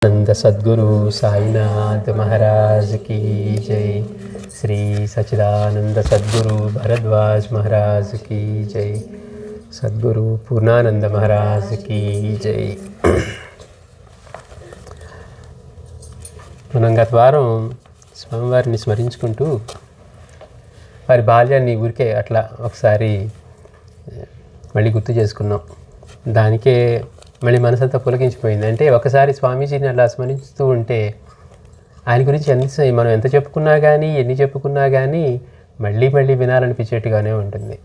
आनंद सद्गुरु साईनाथ महाराज की जय। श्री सच्चिदानंद सद्गुरु भरद्वाज महाराज की जय। सद्गुरु पूर्णानंद महाराज की जय। మనం గత వారం స్వామివారిని స్మరించుకుంటూ వారి బాల్యాన్ని ఊరికే అట్లా ఒకసారి మళ్ళీ గుర్తు చేసుకున్నాం. దానికే మళ్ళీ మనసంతా పులకించిపోయింది. అంటే ఒకసారి స్వామీజీని అలా స్మరిస్తూ ఉంటే ఆయన గురించి మనం ఎంత చెప్పుకున్నా కానీ ఎన్ని చెప్పుకున్నా కానీ మళ్ళీ మళ్ళీ వినాలనిపించేట్టుగానే ఉంటుంది.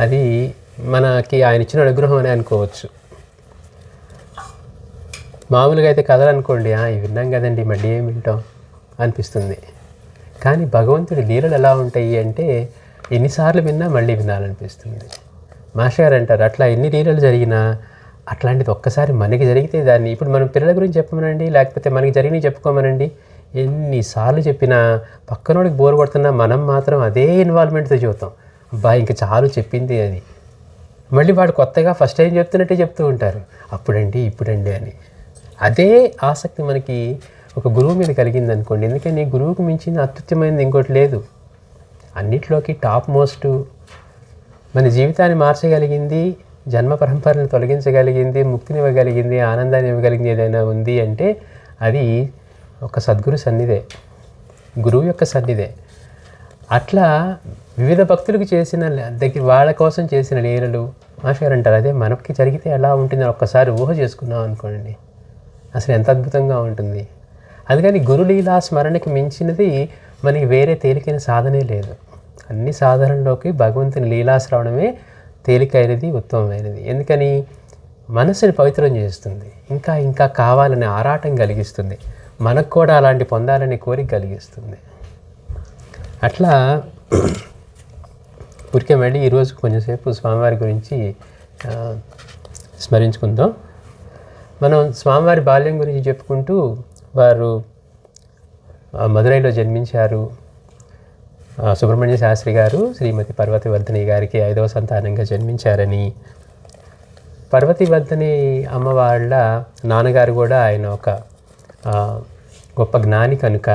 అది మనకి ఆయన ఇచ్చిన అనుగ్రహం అని అనుకోవచ్చు. మామూలుగా అయితే కథలు అనుకోండి, ఇవి విన్నాం కదండి మళ్ళీ ఏం వింటాం అనిపిస్తుంది. కానీ భగవంతుడి లీలలు ఎలా ఉంటాయి అంటే ఎన్నిసార్లు విన్నా మళ్ళీ వినాలనిపిస్తుంది. మాస్టర్ గారు అంటారు, అట్లా ఎన్ని లీలలు జరిగినా అట్లాంటిది ఒక్కసారి మనకి జరిగితే దాన్ని ఇప్పుడు మనం పిల్లల గురించి చెప్పమనండి, లేకపోతే మనకి జరిగినవి చెప్పుకోమనండి, ఎన్నిసార్లు చెప్పినా పక్కనోడికి బోర్ కొడుతున్నా మనం మాత్రం అదే ఇన్వాల్వ్మెంట్తో చెబుతాం. ఇంకా చాలు చెప్పింది అని. మళ్ళీ వాడు కొత్తగా ఫస్ట్ టైం చెప్తున్నట్టే చెప్తూ ఉంటారు, అప్పుడండి ఇప్పుడండి అని. అదే ఆసక్తి మనకి ఒక గురువు మీద కలిగింది అనుకోండి. ఎందుకని గురువుకు మించిన అత్యుత్తమైనది ఇంకోటి లేదు. అన్నిట్లోకి టాప్ మోస్ట్, మన జీవితాన్ని మార్చగలిగింది, జన్మ పరంపరను తొలగించగలిగింది, ముక్తినివ్వగలిగింది, ఆనందాన్ని ఇవ్వగలిగింది ఏదైనా ఉంది అంటే అది ఒక సద్గురు సన్నిధే, గురువు యొక్క సన్నిధే. అట్లా వివిధ భక్తులకు చేసిన వాళ్ళ కోసం చేసిన లీలలు మాస్టర్ అంటారు, అదే మనకి జరిగితే ఎలా ఉంటుందని ఒక్కసారి ఊహ చేసుకున్నాం అనుకోండి, అసలు ఎంత అద్భుతంగా ఉంటుంది. అందుకని గురులీలా స్మరణకి మించినది మనకి వేరే తేలికైన సాధనే లేదు. అన్ని సాధనలోకి భగవంతుని లీలాశ్రవణమే తేలికైనది, ఉత్తమమైనది. ఎందుకని మనసుని పవిత్రం చేస్తుంది, ఇంకా ఇంకా కావాలనే ఆరాటం కలిగిస్తుంది, మనకు కూడా అలాంటి పొందాలనే కోరిక కలిగిస్తుంది. అట్లా ఊరికే మళ్ళీ ఈరోజు కొంచెంసేపు స్వామివారి గురించి స్మరించుకుందాం. మనం స్వామివారి బాల్యం గురించి చెప్పుకుంటూ వారు మదురైలో జన్మించారు. సుబ్రహ్మణ్య శాస్త్రి గారు శ్రీమతి పర్వతివర్ధిని గారికి 5వ సంతానంగా జన్మించారని, పర్వతివర్ధిని అమ్మవాళ్ళ నాన్నగారు కూడా ఆయన ఒక గొప్ప జ్ఞాని కనుక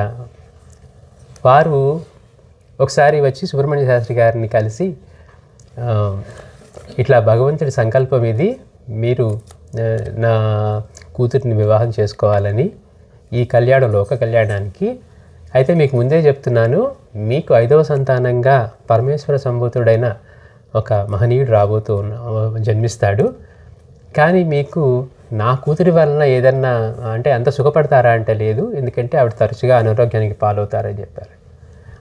వారు ఒకసారి వచ్చి సుబ్రహ్మణ్య శాస్త్రి గారిని కలిసి, ఇట్లా భగవంతుడి సంకల్పం ఇది, మీరు నా కూతురిని వివాహం చేసుకోవాలని, ఈ కళ్యాణం లోక కళ్యాణానికి, అయితే మీకు ముందే చెప్తున్నాను, మీకు 5వ సంతానంగా పరమేశ్వర సంభూతుడైన ఒక మహనీయుడు జన్మిస్తాడు. కానీ మీకు నా కూతురి వలన ఏదన్నా అంటే అంత సుఖపడతారా అంటే లేదు, ఎందుకంటే ఆవిడ తరచుగా అనారోగ్యానికి పాలవుతారని చెప్పారు.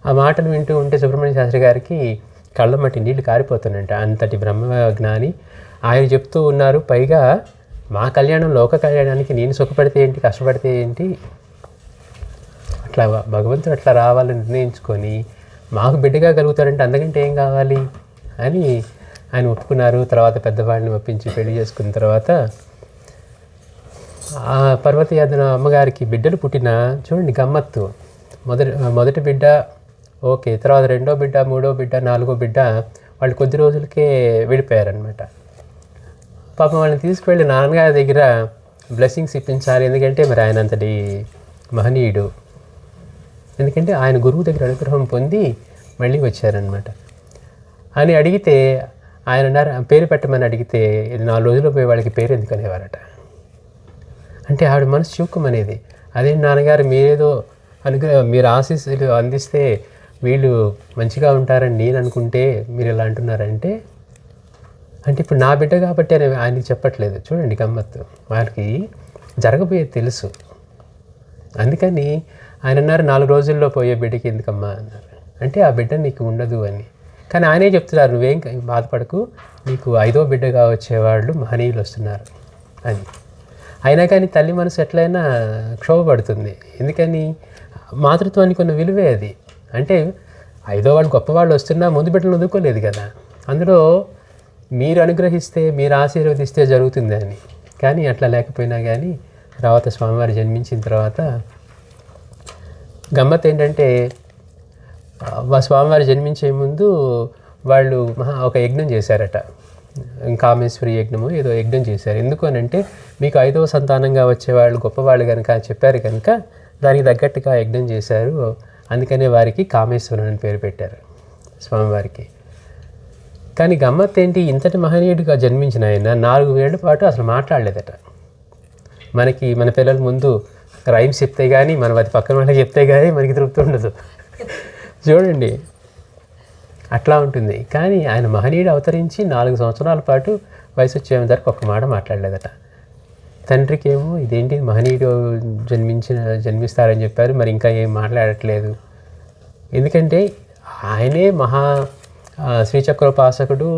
ఆ మాటలు వింటూ ఉంటే సుబ్రహ్మణ్య శాస్త్రి గారికి కళ్ళ మట్టి నీళ్లు కారిపోతున్నట్ట. అంతటి బ్రహ్మ జ్ఞాని ఆయన చెప్తూ ఉన్నారు, పైగా మా కళ్యాణం లోక కళ్యాణానికి నేను సుఖపడితే ఏంటి, కష్టపడితే ఏంటి, అట్లా భగవంతుడు అట్లా రావాలని నిర్ణయించుకొని మాకు బిడ్డగా కలుగుతాడంటే అందుకంటే ఏం కావాలి అని ఆయన ఒప్పుకున్నారు. తర్వాత పెద్దవాళ్ళని ఒప్పించి పెళ్లి చేసుకున్న తర్వాత ఆ పర్వతి అమ్మగారికి బిడ్డలు పుట్టిన, చూడండి గమ్మత్తు, మొదటి బిడ్డ ఓకే, తర్వాత 2వ బిడ్డ, 3వ బిడ్డ, 4వ బిడ్డ వాళ్ళు కొద్ది రోజులకే విడిపోయారనమాట. పాపం వాళ్ళని తీసుకువెళ్ళి నాన్నగారి దగ్గర బ్లెస్సింగ్స్ ఇప్పించాలి, ఎందుకంటే మరి ఆయన అంతటి మహనీయుడు, ఎందుకంటే ఆయన గురువు దగ్గర అనుగ్రహం పొంది మళ్ళీ వచ్చారనమాట. అని అడిగితే ఆయన అన్నారు, పేరు పెట్టమని అడిగితే 4 రోజుల్లో పోయి వాళ్ళకి పేరు ఎందుకు అనేవారట. అంటే ఆవిడ మనసు చూక్కమనేది, అదే నాన్నగారు మీరేదో మీరు ఆశీస్సులు అందిస్తే వీళ్ళు మంచిగా ఉంటారని నేను అనుకుంటే మీరు ఇలా అంటున్నారంటే, అంటే ఇప్పుడు నా బిడ్డ కాబట్టి అని ఆయనకి చెప్పట్లేదు. చూడండి గమ్మత్తు, వాళ్ళకి జరగబోయేది తెలుసు. అందుకని ఆయన అన్నారు, 4 రోజుల్లో పోయే బిడ్డకి ఎందుకమ్మా అన్నారు. అంటే ఆ బిడ్డ నీకు ఉండదు అని. కానీ ఆయనే చెప్తున్నారు, నువ్వేం బాధపడకు, నీకు 5వ బిడ్డగా వచ్చేవాళ్ళు మహనీయులు వస్తున్నారు అని. అయినా కానీ తల్లి మనసు ఎట్లయినా క్షోభపడుతుంది. ఎందుకని మాతృత్వానికి కొన్ని విలువే అది. అంటే 5వ వాళ్ళు గొప్పవాళ్ళు వస్తున్నా ముందు బిడ్డలు వదులుకోలేదు కదా, అందులో మీరు అనుగ్రహిస్తే మీరు ఆశీర్వదిస్తే జరుగుతుంది అని. కానీ అట్లా లేకపోయినా కానీ తర్వాత స్వామివారు జన్మించిన తర్వాత గమ్మత్ ఏంటంటే, స్వామివారు జన్మించే ముందు వాళ్ళు ఒక యజ్ఞం చేశారట. కామేశ్వరి యజ్ఞము ఏదో యజ్ఞం చేశారు. ఎందుకు అని అంటే మీకు 5వ సంతానంగా వచ్చేవాళ్ళు గొప్పవాళ్ళు కనుక చెప్పారు కనుక దానికి తగ్గట్టుగా యజ్ఞం చేశారు. అందుకనే వారికి కామేశ్వరుని అని పేరు పెట్టారు స్వామివారికి. కానీ గమ్మత్ ఏంటి, ఇంతటి మహనీయుడిగా జన్మించిన ఆయన 4 ఏళ్ల పాటు అసలు మాట్లాడలేదట. మన పిల్లల ముందు రైమ్స్ చెప్తే కానీ మనం అది పక్కన వాళ్ళకి చెప్తే కానీ మనకి తృప్తి ఉండదు. చూడండి అట్లా ఉంటుంది. కానీ ఆయన మహనీయుడు అవతరించి 4 సంవత్సరాల పాటు వయసు వచ్చేంత వరకు ఒక్క మాట మాట్లాడలేదట. తండ్రికి ఏమో ఇదేంటి మహనీయుడు జన్మిస్తారని చెప్పారు, మరి ఇంకా ఏం మాట్లాడట్లేదు. ఎందుకంటే ఆయనే శ్రీచక్రోపాసకుడు,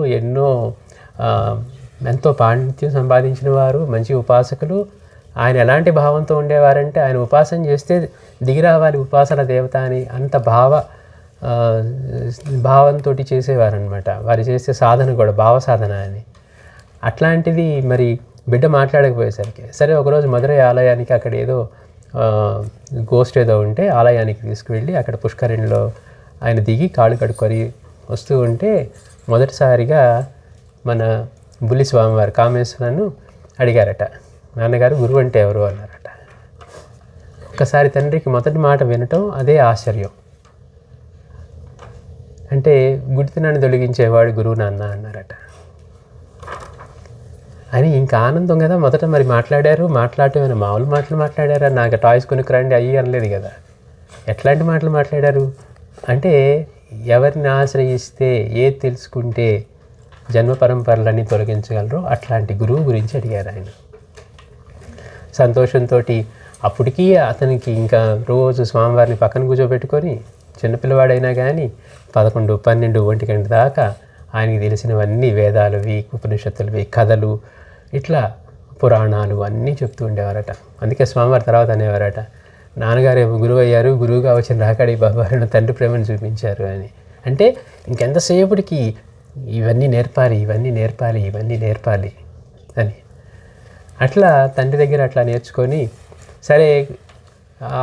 ఎంతో పాండిత్యం సంపాదించిన వారు, మంచి ఉపాసకులు. ఆయన ఎలాంటి భావంతో ఉండేవారంటే ఆయన ఉపాసన చేస్తే దిగిరావాలి ఉపాసన దేవత అని అంత భావంతో చేసేవారనమాట. వారు చేసే సాధన కూడా భావ సాధన అని. అట్లాంటిది మరి బిడ్డ మాట్లాడకపోయేసరికి సరే ఒకరోజు మధురై ఆలయానికి అక్కడ ఏదో గోస్ట్ ఏదో ఉంటే ఆలయానికి తీసుకువెళ్ళి అక్కడ పుష్కరిణిలో ఆయన దిగి కాళ్ళు కడుక్కొని వస్తూ ఉంటే మొదటిసారిగా మన బుల్లి స్వామివారు కామేశ్వరను అడిగారట, నాన్నగారు గురువు అంటే ఎవరు అన్నారట. ఒక్కసారి తండ్రికి మొదటి మాట వినటం అదే ఆశ్చర్యం. అంటే గుడితనాన్ని తొలగించేవాడు గురువు నాన్న అన్నారట. అని ఇంకా ఆనందం కదా. మొదట మరి మాట్లాడటం మామూలు మాటలు మాట్లాడారా, నాకు టాయ్స్ కొనుక్కురండి అయ్యి అనలేదు కదా. ఎట్లాంటి మాటలు మాట్లాడారు అంటే ఎవరిని ఆశ్రయిస్తే ఏది తెలుసుకుంటే జన్మ పరంపరలన్నీ తొలగించగలరో అట్లాంటి గురువు గురించి అడిగారు ఆయన. సంతోషంతో అప్పటికీ అతనికి ఇంకా రోజు స్వామివారిని పక్కన కూర్చోబెట్టుకొని చిన్నపిల్లవాడైనా కానీ 11, 12, 1 గంట దాకా ఆయనకి తెలిసినవన్నీ వేదాలువి, ఉపనిషత్తులవి, కథలు, ఇట్లా పురాణాలు అన్నీ చెప్తూ ఉండేవారట. అందుకే స్వామివారి తర్వాత అనేవారట, నాన్నగారు ఏమో గురువు అయ్యారు, గురువుగా వచ్చిన రాకాడి బాబాను తండ్రి ప్రేమను చూపించారు అని. అంటే ఇంకెంతసేపటికి ఇవన్నీ నేర్పాలి అని. అట్లా తండ్రి దగ్గర అట్లా నేర్చుకొని సరే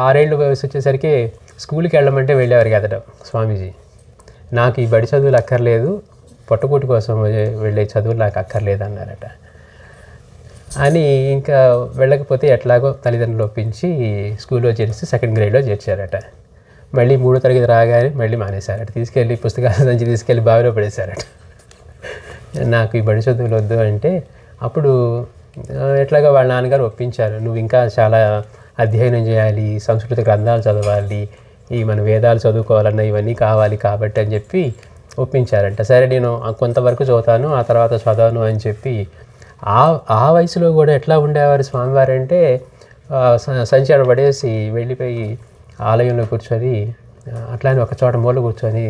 6 ఏళ్ళు వయసు వచ్చేసరికి స్కూల్కి వెళ్ళమంటే వెళ్ళేవారు కదట స్వామీజీ. నాకు ఈ బడి చదువులు అక్కర్లేదు, పొట్టకూటి కోసం వెళ్ళే చదువులు నాకు అక్కర్లేదు అన్నారట. అని ఇంకా వెళ్ళకపోతే ఎట్లాగో తల్లిదండ్రులు ఒప్పించి స్కూల్లో చేరిస్తే 2nd గ్రేడ్లో చేర్చారట. మళ్ళీ 3వ తరగతి రాగానే మళ్ళీ మానేశారట. తీసుకెళ్ళి పుస్తకాల నుంచి తీసుకెళ్ళి బావిలో పడేశారట. నాకు ఈ బడి చదువులు వద్దు అంటే అప్పుడు ఎట్లాగా వాళ్ళ నాన్నగారు ఒప్పించారు, నువ్వు ఇంకా చాలా అధ్యయనం చేయాలి, సంస్కృత గ్రంథాలు చదవాలి, మన వేదాలు చదువుకోవాలన్నా ఇవన్నీ కావాలి కాబట్టి అని చెప్పి ఒప్పించారంట. సరే నేను కొంతవరకు చదువుతాను, ఆ తర్వాత చదవను అని చెప్పి ఆ వయసులో కూడా ఎట్లా ఉండేవారు స్వామివారు అంటే సంచారం పడేసి వెళ్ళిపోయి ఆలయంలో కూర్చొని అట్లానే ఒక చోట మూల కూర్చొని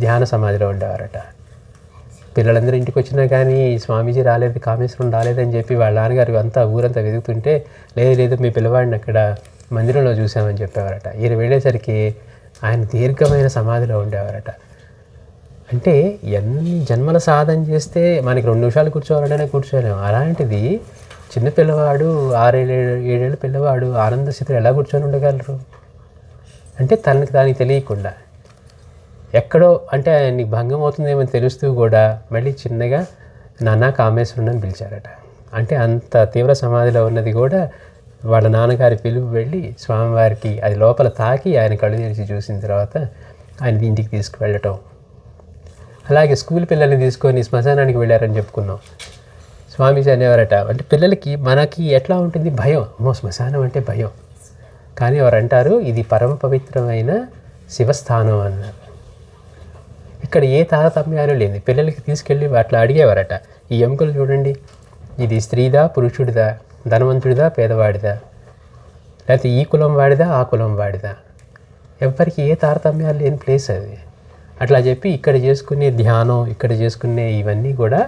ధ్యాన సమాధిలో ఉండేవారట. పిల్లలందరూ ఇంటికి వచ్చినా కానీ స్వామీజీ రాలేదు, కామేశ్వరం రాలేదని చెప్పి వాళ్ళ నాన్నగారు అంతా ఊరంతా వెతుకుతుంటే లేదు మీ పిల్లవాడిని అక్కడ మందిరంలో చూసామని చెప్పేవారట. ఈయన వెళ్ళేసరికి ఆయన దీర్ఘమైన సమాధిలో ఉండేవారట. అంటే ఎన్ని జన్మల సాధన చేస్తే మనకి 2 నిమిషాలు కూర్చోవాలంటేనే కూర్చోలేము. అలాంటిది చిన్న పిల్లవాడు 6-7 ఏళ్ళ పిల్లవాడు ఆనంద స్థితిలో ఎలా కూర్చొని ఉండగలరు అంటే దానికి తెలియకుండా ఎక్కడో అంటే ఆయనకి భంగం అవుతుందేమో తెలుస్తూ కూడా మళ్ళీ చిన్నగా నాన్న కామేశ్వరుని అని పిలిచారట. అంటే అంత తీవ్ర సమాధిలో ఉన్నది కూడా వాళ్ళ నాన్నగారి పిలుపు వెళ్ళి స్వామివారికి అది లోపల తాకి ఆయన కళ్ళు తెరిచి చూసిన తర్వాత ఆయన ఇంటికి తీసుకువెళ్ళటం. అలాగే స్కూల్ పిల్లల్ని తీసుకొని శ్మశానానికి వెళ్ళారని చెప్పుకున్నాం. స్వామీజీ అనేవారట, అంటే పిల్లలకి మనకి ఎట్లా ఉంటుంది భయం, శ్మశానం అంటే భయం. కానీ ఎవరు అంటారు ఇది పరమ పవిత్రమైన శివస్థానం అన్నారు. ఇక్కడ ఏ తారతమ్యాలు లేదు. పిల్లలకి తీసుకెళ్ళి అట్లా అడిగేవారట, ఈ ఎముకలు చూడండి, ఇది స్త్రీదా పురుషుడిదా, ధనవంతుడిదా పేదవాడిదా, లేకపోతే ఈ కులం వాడిదా ఆ కులం వాడిదా, ఎవరికి ఏ తారతమ్యాలు లేని ప్లేస్ అది. అట్లా చెప్పి ఇక్కడ చేసుకునే ధ్యానం, ఇక్కడ చేసుకునే ఇవన్నీ కూడా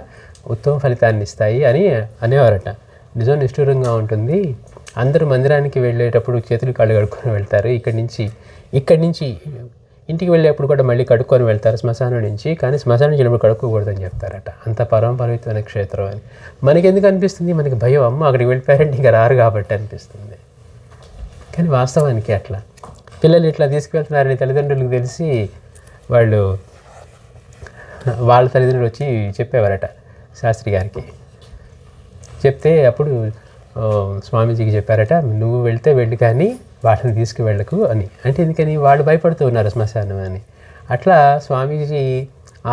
ఉత్తమ ఫలితాన్ని ఇస్తాయి అని అనేవారట. నిజం నిష్ఠూరంగా ఉంటుంది. అందరూ మందిరానికి వెళ్ళేటప్పుడు చేతులు కాళ్ళు కడుక్కొని వెళ్తారు. ఇక్కడి నుంచి ఇంటికి వెళ్ళేప్పుడు కూడా మళ్ళీ కడుక్కొని వెళ్తారు శ్మశానం నుంచి. కానీ శ్మశానం వెళ్ళినప్పుడు కడుక్కోకూడదని చెప్తారట. అంత పవిత్రమైన క్షేత్రం అని. మనకి ఎందుకు అనిపిస్తుంది, మనకి భయం, అమ్మ అక్కడికి వెళ్ళిపోయారంటే ఇంకా రారు కాబట్టి అనిపిస్తుంది. కానీ వాస్తవానికి అట్లా పిల్లలు ఇట్లా తీసుకువెళ్తున్నారని తల్లిదండ్రులకు తెలిసి వాళ్ళ తల్లిదండ్రులు వచ్చి చెప్పేవారట, శాస్త్రి గారికి. చెప్తే అప్పుడు స్వామీజీకి చెప్పారట, నువ్వు వెళ్తే వెళ్ళి కానీ వాళ్ళని తీసుకువెళ్ళకు అని. అంటే ఎందుకని? వాళ్ళు భయపడుతూ ఉన్నారు శ్మశానం అని. అట్లా స్వామీజీ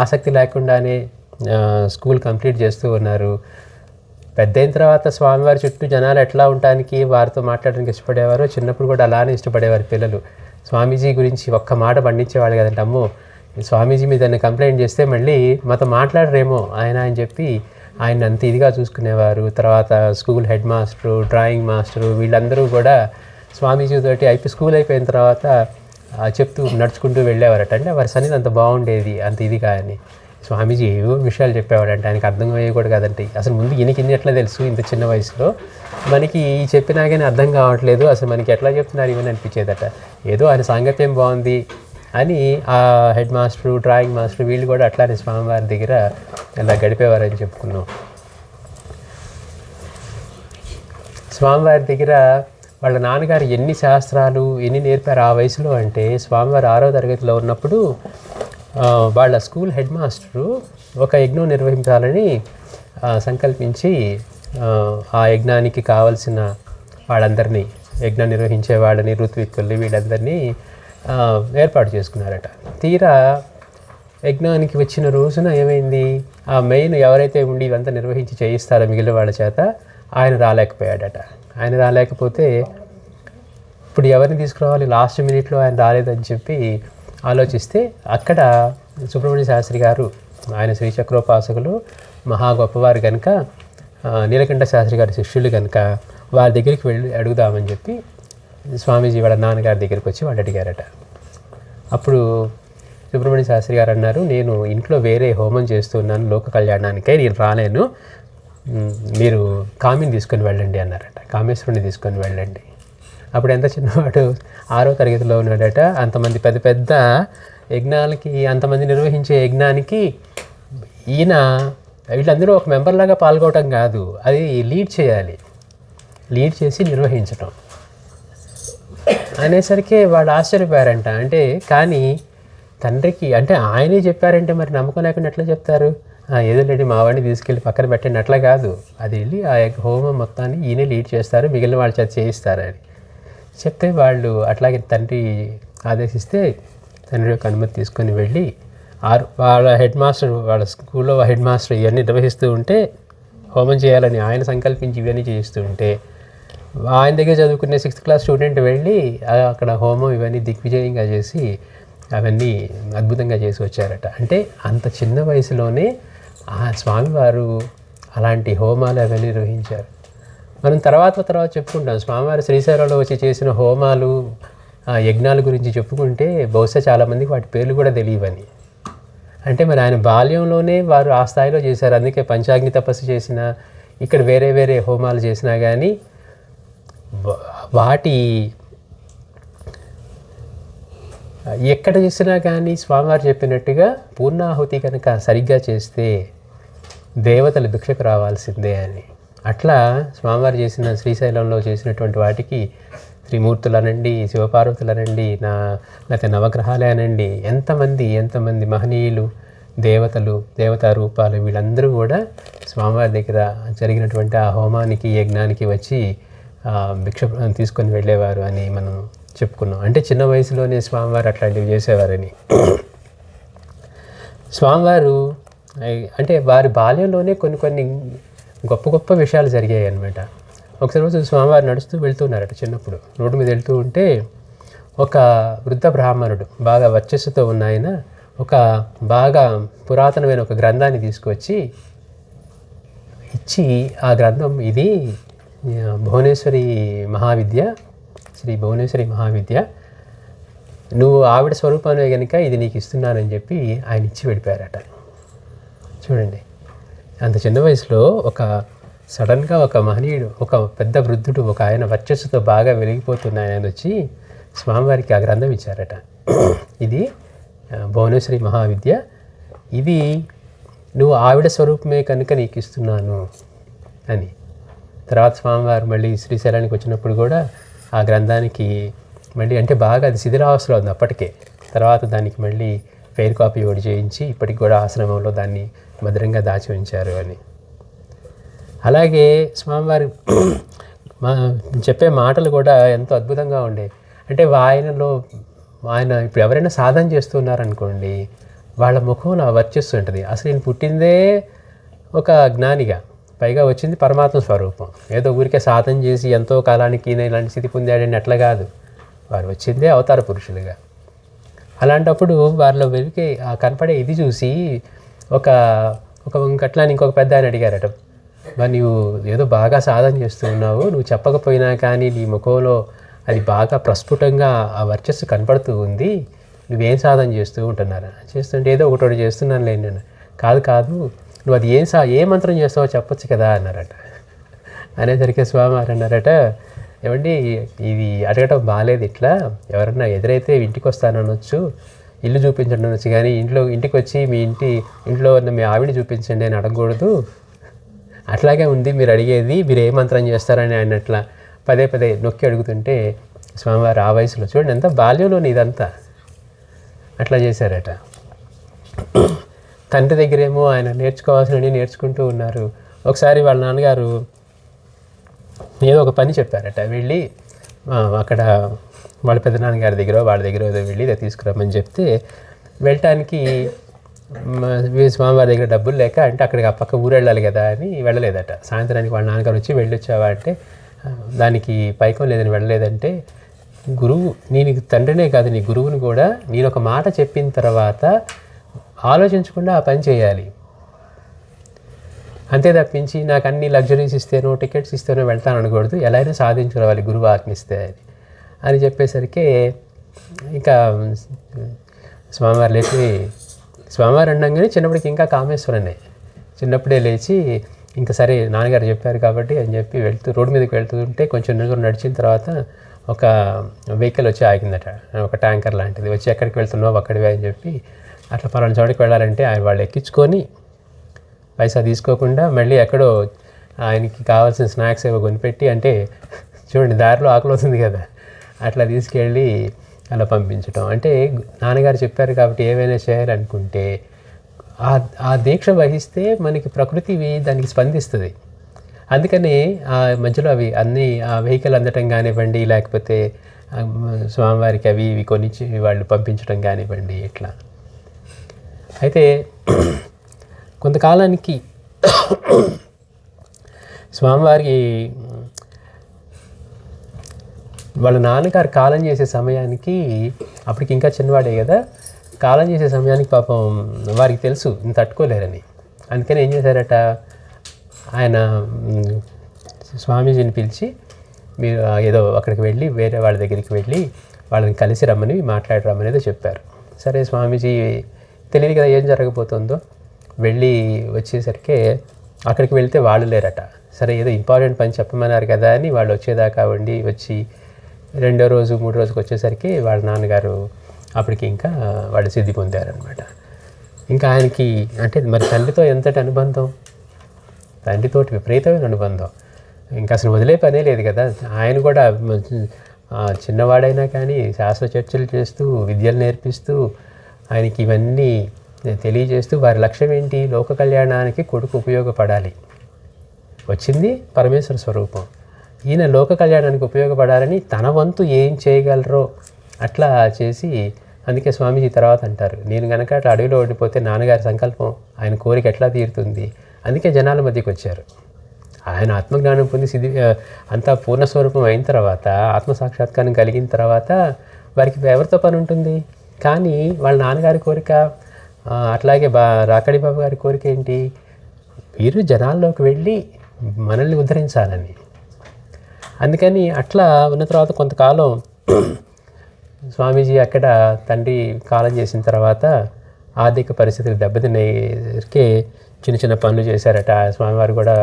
ఆసక్తి లేకుండానే స్కూల్ కంప్లీట్ చేస్తూ ఉన్నారు. పెద్ద అయిన తర్వాత స్వామివారి చుట్టూ జనాలు ఎట్లా ఉండటానికి, వారితో మాట్లాడడానికి ఇష్టపడేవారో, చిన్నప్పుడు కూడా అలానే ఇష్టపడేవారు పిల్లలు. స్వామీజీ గురించి ఒక్క మాట పండించేవాళ్ళు కదంటే, అమ్మో స్వామీజీ మీద కంప్లైంట్ చేస్తే మళ్ళీ మాతో మాట్లాడరేమో ఆయన అని చెప్పి ఆయన అంత ఇదిగా చూసుకునేవారు. తర్వాత school head master, drawing master వీళ్ళందరూ కూడా స్వామీజీతోటి స్కూల్ అయిపోయిన తర్వాత చెప్తూ నడుచుకుంటూ వెళ్ళేవారట. అంటే వారి సన్నిధి అంత బాగుండేది, అంత ఇదిగా అని. స్వామీజీ ఏవో విషయాలు చెప్పేవాడంటే ఆయనకి అర్థం అయ్యేకూడదు కదండి. అసలు ముందు ఈయనకి ఎట్లా తెలుసు ఇంత చిన్న వయసులో, మనకి చెప్పినా కానీ అర్థం కావట్లేదు, అసలు మనకి ఎట్లా చెప్తున్నారు ఇవన్నీ అనిపించేదట. ఏదో ఆయన సాంగత్యం బాగుంది అని ఆ హెడ్ మాస్టరు, డ్రాయింగ్ మాస్టరు వీళ్ళు కూడా అట్లానే స్వామివారి దగ్గర ఇలా గడిపేవారని చెప్పుకున్నాం. స్వామివారి దగ్గర వాళ్ళ నాన్నగారు ఎన్ని శాస్త్రాలు ఎన్ని నేర్పారు ఆ వయసులో అంటే, స్వామివారు 6వ తరగతిలో ఉన్నప్పుడు వాళ్ళ స్కూల్ హెడ్ మాస్టరు ఒక యజ్ఞం నిర్వహించాలని సంకల్పించి ఆ యజ్ఞానికి కావలసిన వాళ్ళందరినీ, యజ్ఞం నిర్వహించే వాళ్ళని, ఋత్విక్కుల్ని వీళ్ళందరినీ ఏర్పాటు చేసుకున్నారట. తీరా యజ్ఞానికి వచ్చిన రోజున ఏమైంది, ఆ మెయిన్ ఎవరైతే ఉండి ఇవంతా నిర్వహించి చేయిస్తారో మిగిలిన వాళ్ళ చేత ఆయన రాలేకపోయాడట. ఆయన రాలేకపోతే ఇప్పుడు ఎవరిని తీసుకురావాలి, లాస్ట్ మినిట్లో ఆయన రాలేదని చెప్పి ఆలోచిస్తే అక్కడ సుబ్రహ్మణ్య శాస్త్రి గారు, ఆయన శ్రీచక్రోపాసకులు, మహా గొప్పవారు కనుక, నీలకంఠ శాస్త్రి గారి శిష్యులు కనుక వారి దగ్గరికి వెళ్ళి అడుగుదామని చెప్పి స్వామీజీ వాళ్ళ నాన్నగారి దగ్గరికి వచ్చి వాళ్ళు అడిగారట. అప్పుడు సుబ్రహ్మణ్య శాస్త్రి గారు అన్నారు, నేను ఇంట్లో వేరే హోమం చేస్తున్నాను లోక కళ్యాణానికే, నేను రాలేను, మీరు కామిని తీసుకొని వెళ్ళండి అన్నారట. కామేశ్వరుని తీసుకొని వెళ్ళండి. అప్పుడు ఎంత చిన్నవాడు, 6వ తరగతిలో ఉన్నాడట. అంతమంది పెద్ద పెద్ద యజ్ఞాలకి, అంతమంది నిర్వహించే యజ్ఞానికి ఈయన వీళ్ళందరూ ఒక మెంబర్లాగా పాల్గొనడం కాదు, అది లీడ్ చేయాలి, లీడ్ చేసి నిర్వహించటం అనేసరికి వాళ్ళు ఆశ్చర్యపోయారంట. అంటే కానీ తండ్రికి అంటే ఆయనే చెప్పారంటే మరి నమ్మకం లేకుండా ఎట్లా చెప్తారు, ఏదో లేండి మా వాడిని తీసుకెళ్ళి పక్కన పెట్టండి అట్లా కాదు, అది వెళ్ళి ఆ యొక్క హోమం మొత్తాన్ని ఈయనే లీడ్ చేస్తారు, మిగిలిన వాళ్ళ చేత చేయిస్తారని చెప్తే వాళ్ళు అట్లాగే తండ్రి ఆదేశిస్తే తండ్రి యొక్క అనుమతి తీసుకొని వెళ్ళి వాళ్ళ హెడ్ మాస్టర్, వాళ్ళ స్కూల్లో హెడ్ మాస్టర్ ఇవన్నీ నిర్వహిస్తూ ఉంటే, హోమం చేయాలని ఆయన సంకల్పించి ఇవన్నీ చేయిస్తూ ఉంటే, ఆయన దగ్గర చదువుకునే 6th క్లాస్ స్టూడెంట్ వెళ్ళి అక్కడ హోమం ఇవన్నీ దిగ్విజయంగా చేసి అవన్నీ అద్భుతంగా చేసి వచ్చారట. అంటే అంత చిన్న వయసులోనే ఆ స్వామివారు అలాంటి హోమాలు అవన్నీ నిర్వహించారు. మనం తర్వాత చెప్పుకుంటాం, స్వామివారి శ్రీశైలంలో వచ్చి చేసిన హోమాలు, యజ్ఞాల గురించి చెప్పుకుంటే బహుశా చాలామందికి వాటి పేర్లు కూడా తెలియవని. అంటే మరి ఆయన బాల్యంలోనే వారు ఆ స్థాయిలో చేశారు. అందుకే పంచాగ్ని తపస్సు చేసిన, ఇక్కడ వేరే వేరే హోమాలు చేసినా కానీ వాటి ఎక్కడ చేసినా కానీ స్వామివారు చెప్పినట్టుగా పూర్ణాహుతి కనుక సరిగ్గా చేస్తే దేవతలు భిక్షకు రావాల్సిందే అని. అట్లా స్వామివారు చేసిన శ్రీశైలంలో చేసినటువంటి వాటికి త్రిమూర్తులనండి, శివపార్వతులనండి, లేకపోతే నవగ్రహాలే అనండి, ఎంతమంది మహనీయులు, దేవతలు, దేవతా రూపాలు వీళ్ళందరూ కూడా స్వామివారి దగ్గర జరిగినటువంటి ఆ హోమానికి, యజ్ఞానికి వచ్చి భిక్ష తీసుకొని వెళ్ళేవారు అని మనం చెప్పుకున్నాం. అంటే చిన్న వయసులోనే స్వామివారు అట్లాంటివి చేసేవారని. స్వామివారు అంటే వారి బాల్యంలోనే కొన్ని గొప్ప విషయాలు జరిగాయి అన్నమాట. ఒకసారి రోజు స్వామివారు నడుస్తూ వెళ్తున్నారట చిన్నప్పుడు, రోడ్డు మీద వెళ్తూ ఉంటే ఒక వృద్ధ బ్రాహ్మణుడు, బాగా వర్చస్సుతో ఉన్న ఆయన, ఒక బాగా పురాతనమైన ఒక గ్రంథాన్ని తీసుకొచ్చి ఇచ్చి, ఆ గ్రంథం ఇది భువనేశ్వరి మహావిద్య, శ్రీ భువనేశ్వరి మహావిద్య, నువ్వు ఆవిడ స్వరూపాన్ని కనుక ఇది నీకు ఇస్తున్నానని చెప్పి ఆయన ఇచ్చి వెళ్ళిపోయారట. చూడండి, అంత చిన్న వయసులో సడన్గా ఒక మహనీయుడు, ఒక పెద్ద వృద్ధుడు, ఒక ఆయన వర్చస్సుతో బాగా వెలిగిపోతున్న ఆయన వచ్చి స్వామివారికి ఆ గ్రంథం ఇచ్చారట. ఇది భువనేశ్వరి మహావిద్య, ఇది నువ్వు ఆవిడ స్వరూపమే కనుక నీకు ఇస్తున్నాను అని. తర్వాత స్వామివారు మళ్ళీ శ్రీశైలానికి వచ్చినప్పుడు కూడా ఆ గ్రంథానికి మళ్ళీ, అంటే బాగా అది శిథిలావస్థలో ఉంది అప్పటికే, తర్వాత దానికి మళ్ళీ ఫెయిర్ కాపీ ఒకటి చేయించి ఇప్పటికి కూడా ఆశ్రమంలో దాన్ని భద్రంగా దాచి ఉంచారు అని. అలాగే స్వామివారి చెప్పే మాటలు కూడా ఎంతో అద్భుతంగా ఉండేవి. అంటే ఆయన ఇప్పుడు ఎవరైనా సాధన చేస్తున్నారనుకోండి, వాళ్ళ ముఖంలో వర్చస్సు ఉంటుంది. అసలు ఈయన పుట్టిందే ఒక జ్ఞానిగా, పైగా వచ్చింది పరమాత్మ స్వరూపం. ఏదో ఊరికే సాధన చేసి ఎంతో కాలానికి ఈయన ఇలాంటి స్థితి పొందాడని అట్లా కాదు, వారు వచ్చిందే అవతార పురుషులుగా. అలాంటప్పుడు వారిలో వెలికి కనపడే ఇది చూసి ఒక అట్లా ఇంకొక పెద్ద ఆయన అడిగారట, మరి నువ్వు ఏదో బాగా సాధన చేస్తూ ఉన్నావు, నువ్వు చెప్పకపోయినా కానీ నీ ముఖంలో అది బాగా ప్రస్ఫుటంగా ఆ వర్చస్సు కనపడుతూ ఉంది, నువ్వేం సాధన చేస్తూ ఉంటున్నారా? చేస్తుంటే ఏదో ఒకటి చేస్తున్నాను లేండి నేను. కాదు నువ్వు అది ఏ మంత్రం చేస్తావో చెప్పొచ్చు కదా అన్నారట. అనేసరికి స్వామివారు అన్నారట, ఏమండి ఇది అడగటం బాగాలేదు, ఇట్లా ఎవరన్నా ఎదురైతే ఇంటికి వస్తాననొచ్చు, ఇల్లు చూపించండి అనొచ్చు, కానీ ఇంటికి వచ్చి ఇంట్లో ఉన్న మీ ఆవిడ చూపించండి అని అడగకూడదు. అట్లాగే ఉంది మీరు అడిగేది, మీరు ఏ మంత్రం చేస్తారని ఆయన అట్లా పదే నొక్కి అడుగుతుంటే స్వామివారు ఆ వయసులో చూడండి ఎంత బాల్యంలోని ఇదంతా అట్లా చేశారట. తండ్రి దగ్గరేమో ఆయన నేర్చుకోవాల్సినవి నేర్చుకుంటూ ఉన్నారు. ఒకసారి వాళ్ళ నాన్నగారు ఏదో ఒక పని చెప్పారట, వెళ్ళి అక్కడ వాళ్ళ పెద్దనాన్నగారి వాళ్ళ దగ్గర ఏదో వెళ్ళి తీసుకురమ్మని చెప్తే వెళ్ళటానికి స్వామివారి దగ్గర డబ్బులు లేక, అంటే అక్కడికి ఆ పక్క ఊరు వెళ్ళాలి కదా అని వెళ్ళలేదట. సాయంత్రానికి వాళ్ళ నాన్నగారు వచ్చి వెళ్ళొచ్చావా అంటే దానికి పైకం లేదని వెళ్ళలేదంటే, గురువు నేను తండ్రినే కాదు నీ గురువుని కూడా నేను ఒక మాట చెప్పిన తర్వాత ఆలోచించకుండా ఆ పని చేయాలి, అంతే తప్పించి నాకు అన్ని లగ్జరీస్ ఇస్తేనో టికెట్స్ ఇస్తేనో వెళ్తాను అనకూడదు, ఎలా అయినా సాధించుకోవాలి గురువు ఆజ్ఞిస్తే అని చెప్పేసరికి ఇంకా స్వామివారు లేచి, స్వామివారు అనగానే చిన్నప్పటికి ఇంకా కామేశ్వరనే, చిన్నప్పుడే లేచి ఇంకా సరే నాన్నగారు చెప్పారు కాబట్టి అని చెప్పి రోడ్డు మీదకి వెళ్తుంటే కొంచెం దూరం నడిచిన తర్వాత ఒక వెహికల్ వచ్చి ఆగిందట, ఒక ట్యాంకర్ లాంటిది వచ్చి ఎక్కడికి వెళ్తున్నావు అక్కడివే అని చెప్పి అట్లా పలానా చోటికి వెళ్ళాలంటే వాళ్ళు ఎక్కించుకొని పైసా తీసుకోకుండా మళ్ళీ ఎక్కడో ఆయనకి కావాల్సిన స్నాక్స్ ఏవో కొనిపెట్టి, అంటే చూడండి దారిలో ఆకలి అవుతుంది కదా, అట్లా తీసుకెళ్ళి అలా పంపించటం. అంటే నాన్నగారు చెప్పారు కాబట్టి ఏమైనా చేయాలనుకుంటే ఆ దీక్ష వహిస్తే మనకి ప్రకృతి దానికి స్పందిస్తుంది. అందుకని ఆ మధ్యలో అవి అన్నీ ఆ వెహికల్ అందటం కానివ్వండి, లేకపోతే స్వామివారికి అవి ఇవి కొనిచ్చి వాళ్ళు పంపించడం కానివ్వండి, ఇట్లా అయితే కొంతకాలానికి స్వామివారికి వాళ్ళ నాన్నగారు కాలం చేసే సమయానికి, అప్పటికి ఇంకా చిన్నవాడే కదా, కాలం చేసే సమయానికి పాపం వారికి తెలుసు ఇంత తట్టుకోలేరని. అందుకని ఏం చేశారట, ఆయన స్వామీజీని పిలిచి మీరు ఏదో అక్కడికి వెళ్ళి వేరే వాళ్ళ దగ్గరికి వెళ్ళి వాళ్ళని కలిసి రమ్మని మాట్లాడరమ్మనేదో చెప్పారు. సరే స్వామీజీ తెలియదు కదా ఏం జరగబోతుందో, వెళ్ళి వచ్చేసరికి అక్కడికి వెళ్తే వాళ్ళు లేరట. సరే ఏదో ఇంపార్టెంట్ పని చెప్పమన్నారు కదా అని వాళ్ళు వచ్చేదాకా వచ్చి రెండో రోజు మూడో రోజుకి వచ్చేసరికి వాళ్ళ నాన్నగారు అప్పటికి ఇంకా వాళ్ళు సిద్ధి పొందారనమాట. ఇంకా ఆయనకి అంటే మరి తండ్రితో ఎంతటి అనుబంధం, తండ్రితోటి విపరీతమైన అనుబంధం, ఇంకా అసలు వదిలే పనే లేదు కదా. ఆయన కూడా చిన్నవాడైనా కానీ శాస్త్ర చర్చలు చేస్తూ విద్యలు నేర్పిస్తూ ఆయనకి ఇవన్నీ తెలియజేస్తూ వారి లక్ష్యం ఏంటి, లోక కళ్యాణానికి కొడుకు ఉపయోగపడాలి, వచ్చింది పరమేశ్వర స్వరూపం, ఈయన లోక కళ్యాణానికి ఉపయోగపడాలని తన వంతు ఏం చేయగలరో అట్లా చేసి, అందుకే స్వామీజీ తర్వాత అంటారు, నేను కనుక అట్లా అడవిలో ఓడిపోతే నాన్నగారి సంకల్పం ఆయన కోరిక ఎట్లా తీరుతుంది, అందుకే జనాల మధ్యకి వచ్చారు. ఆయన ఆత్మజ్ఞానం పొంది అంతా పూర్ణస్వరూపం అయిన తర్వాత, ఆత్మసాక్షాత్కారం కలిగిన తర్వాత వారికి ఎవరితో పని ఉంటుంది. కానీ వాళ్ళ నాన్నగారి కోరిక, అట్లాగే రాకడి బాబు గారి కోరిక ఏంటి, వీరు జనాల్లోకి వెళ్ళి మనల్ని ఉద్ధరించాలని. అందుకని అట్లా ఉన్న తర్వాత కొంతకాలం స్వామీజీ అక్కడ తండ్రి కాలం చేసిన తర్వాత ఆర్థిక పరిస్థితులు దెబ్బతినేసరికి చిన్న చిన్న పనులు చేశారట. స్వామివారు కూడా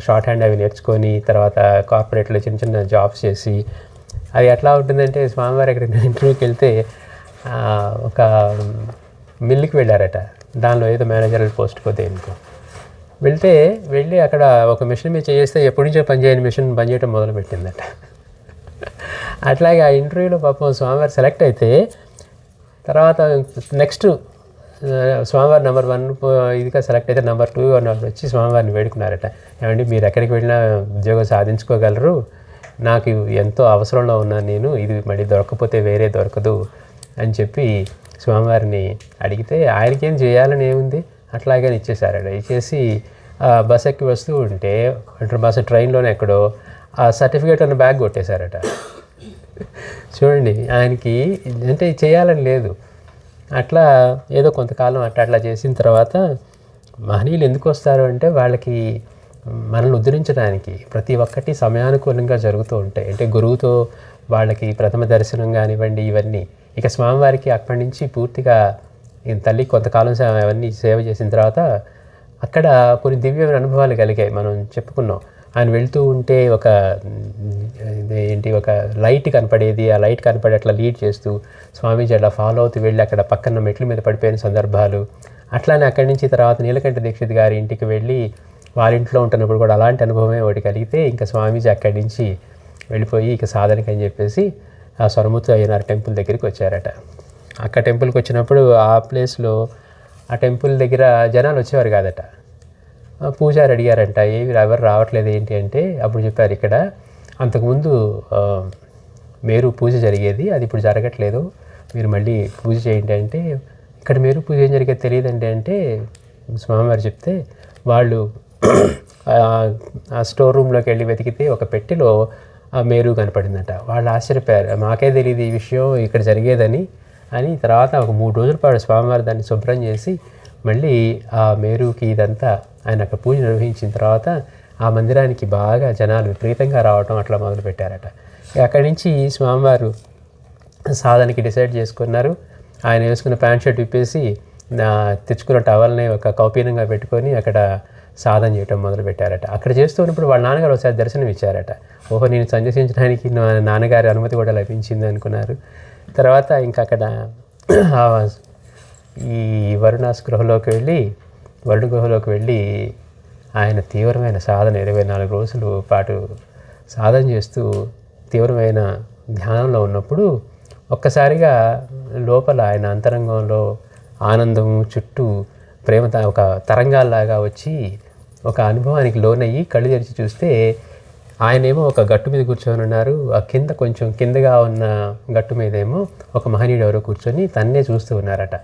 షార్ట్ హ్యాండ్ అవి నేర్చుకొని తర్వాత కార్పొరేట్లో చిన్న చిన్న జాబ్స్ చేసి, అది ఎట్లా ఉంటుందంటే స్వామివారు ఎక్కడ ఇంటర్వ్యూకి వెళ్తే ఒక మిల్లుకి వెళ్ళారట, దానిలో ఏదో మేనేజర్ పోస్ట్ పోతే ఎందుకో వెళ్ళి అక్కడ ఒక మిషన్ మీద చేస్తే ఎప్పటి నుంచో పనిచేయని మిషన్ పనిచేయడం మొదలుపెట్టిందట. అట్లాగే ఆ ఇంటర్వ్యూలో పాపం స్వామివారు సెలెక్ట్ అయితే తర్వాత నెక్స్ట్ స్వామివారి నెంబర్ 1 ఇదిగా సెలెక్ట్ అయితే నెంబర్ 2 అన్నప్పుడు వచ్చి స్వామివారిని వేడుకున్నారట. ఏమండి మీరు ఎక్కడికి వెళ్ళినా ఉద్యోగం సాధించుకోగలరు, నాకు ఎంతో అవసరంలో ఉన్నాను నేను, ఇది మళ్ళీ దొరకకపోతే వేరే దొరకదు అని చెప్పి స్వామివారిని అడిగితే ఆయనకేం చేయాలని ఏముంది, అట్లాగే ఇచ్చేసారట. ఇచ్చేసి బస్ ఎక్కి వస్తూ ఉంటే బస్సు ట్రైన్లోనే ఎక్కడో ఆ సర్టిఫికేట్ అన్న బ్యాగ్ కొట్టేశారట. చూడండి, ఆయనకి అంటే చేయాలని లేదు. అట్లా ఏదో కొంతకాలం అట్లా చేసిన తర్వాత మహనీయులు ఎందుకు వస్తారు అంటే వాళ్ళకి మనల్ని ఉద్ధరించడానికి ప్రతి ఒక్కటి సమయానుకూలంగా జరుగుతూ ఉంటాయి. అంటే గురువుతో వాళ్ళకి ప్రథమ దర్శనం కానివ్వండి, ఇవన్నీ. ఇక స్వామివారికి అక్కడి నుంచి పూర్తిగా తల్లి కొంతకాలం అవన్నీ సేవ చేసిన తర్వాత అక్కడ కొన్ని దివ్యమైన అనుభవాలు కలిగాయి. మనం చెప్పుకున్నాం, ఆయన వెళ్తూ ఉంటే ఒక లైట్ కనపడేది. ఆ లైట్ కనపడి అట్లా లీడ్ చేస్తూ స్వామీజీ అట్లా ఫాలో అవుతూ వెళ్ళి అక్కడ పక్కన మెట్ల మీద పడిపోయిన సందర్భాలు. అట్లానే అక్కడి నుంచి తర్వాత నీలకంఠ దీక్షిత్ గారి ఇంటికి వెళ్ళి వాళ్ళ ఇంట్లో ఉంటున్నప్పుడు కూడా అలాంటి అనుభవమే ఒకటి కలిగితే ఇంకా స్వామీజీ అక్కడి నుంచి వెళ్ళిపోయి ఇక సాధనకి అని చెప్పేసి ఆ సొరముత్తు అయ్యనార్ టెంపుల్ దగ్గరికి వచ్చారట. అక్కడ టెంపుల్కి వచ్చినప్పుడు ఆ ప్లేస్లో ఆ టెంపుల్ దగ్గర జనాలు వచ్చేవారు కాదట. పూజారి అడిగారంట, ఎవరు రావట్లేదు ఏంటి అంటే అప్పుడు చెప్పారు, ఇక్కడ అంతకుముందు మేరు పూజ జరిగేది, అది ఇప్పుడు జరగట్లేదు, మీరు మళ్ళీ పూజ చేయండి అంటే, ఇక్కడ మేరు పూజ ఏం జరిగేది తెలియదండి అంటే స్వామివారు చెప్తే వాళ్ళు ఆ స్టోర్ రూమ్లోకి వెళ్ళి వెతికితే ఒక పెట్టెలో ఆ మేరు కనపడిందట. వాళ్ళు ఆశ్చర్యపోయారు, మాకే తెలియదు ఈ విషయం ఇక్కడ జరిగేదని అని. తర్వాత ఒక 3 రోజుల పాటు స్వామివారు దాన్ని శుభ్రం చేసి మళ్ళీ ఆ మేరుకి ఇదంతా ఆయన అక్కడ పూజ నిర్వహించిన తర్వాత ఆ మందిరానికి బాగా జనాలు విపరీతంగా రావటం అట్లా మొదలుపెట్టారట. అక్కడి నుంచి స్వామివారు సాధనకి డిసైడ్ చేసుకున్నారు. ఆయన వేసుకున్న ప్యాంట్ షర్ట్ విప్పేసి తెచ్చుకున్న టవల్ని ఒక కౌపీనంగా పెట్టుకొని అక్కడ సాధన చేయటం మొదలుపెట్టారట. అక్కడ చేస్తూ ఉన్నప్పుడు వాళ్ళ నాన్నగారు ఒకసారి దర్శనం ఇచ్చారట. ఓహో, నేను సందర్శించడానికి నాన్నగారి అనుమతి కూడా లభించింది అనుకున్నారు. తర్వాత ఇంకా అక్కడ ఈ వరుణాస్ గృహలోకి వెళ్ళి ఆయన తీవ్రమైన సాధన 24 రోజుల పాటు సాధన చేస్తూ తీవ్రమైన ధ్యానంలో ఉన్నప్పుడు ఒక్కసారిగా లోపల ఆయన అంతరంగంలో ఆనందము చుట్టూ ప్రేమ ఒక తరంగాల్లాగా వచ్చి ఒక అనుభవానికి లోనయ్యి కళ్ళు తెరిచి చూస్తే ఆయనేమో ఒక గట్టు మీద కూర్చొని ఉన్నారు. ఆ కింద కొంచెం కిందగా ఉన్న గట్టు మీదేమో ఒక మహనీయుడు ఎవరో కూర్చొని తన్నే చూస్తూ ఉన్నారట.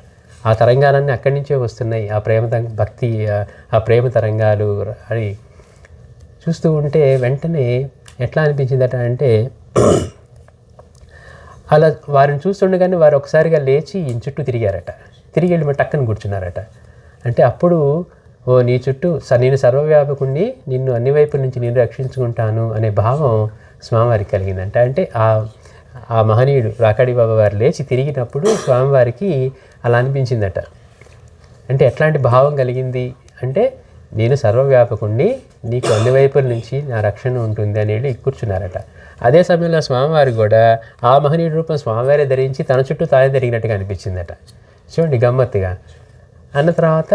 ఆ తరంగాలన్నీ అక్కడి నుంచే వస్తున్నాయి. ఆ ప్రేమ భక్తి, ఆ ప్రేమ తరంగాలు అని చూస్తూ ఉంటే వెంటనే ఎట్లా అనిపించిందట అంటే అలా వారిని చూస్తుండగానే వారు ఒకసారిగా లేచి ఈయన చుట్టూ తిరిగారట. తిరిగి వెళ్ళి మరి టక్కన కూర్చున్నారట. అంటే అప్పుడు నీ చుట్టూ నేను సర్వవ్యాపకుణ్ణి, నిన్ను అన్ని వైపుల నుంచి నేను రక్షించుకుంటాను అనే భావం స్వామివారికి కలిగిందంట. అంటే ఆ మహనీయుడు రాకాడి బాబా వారు లేచి తిరిగినప్పుడు స్వామివారికి అలా అనిపించిందట. అంటే ఎట్లాంటి భావం కలిగింది అంటే, నేను సర్వవ్యాపకుణ్ణి, నీకు అన్ని వైపుల నుంచి నా రక్షణ ఉంటుంది అని వెళ్ళి కూర్చున్నారట. అదే సమయంలో స్వామివారు కూడా ఆ మహనీయుడి రూపం స్వామివారే ధరించి తన చుట్టూ తానే తిరిగినట్టుగా అనిపించిందట. చూడండి గమ్మత్తుగా. అన్న తర్వాత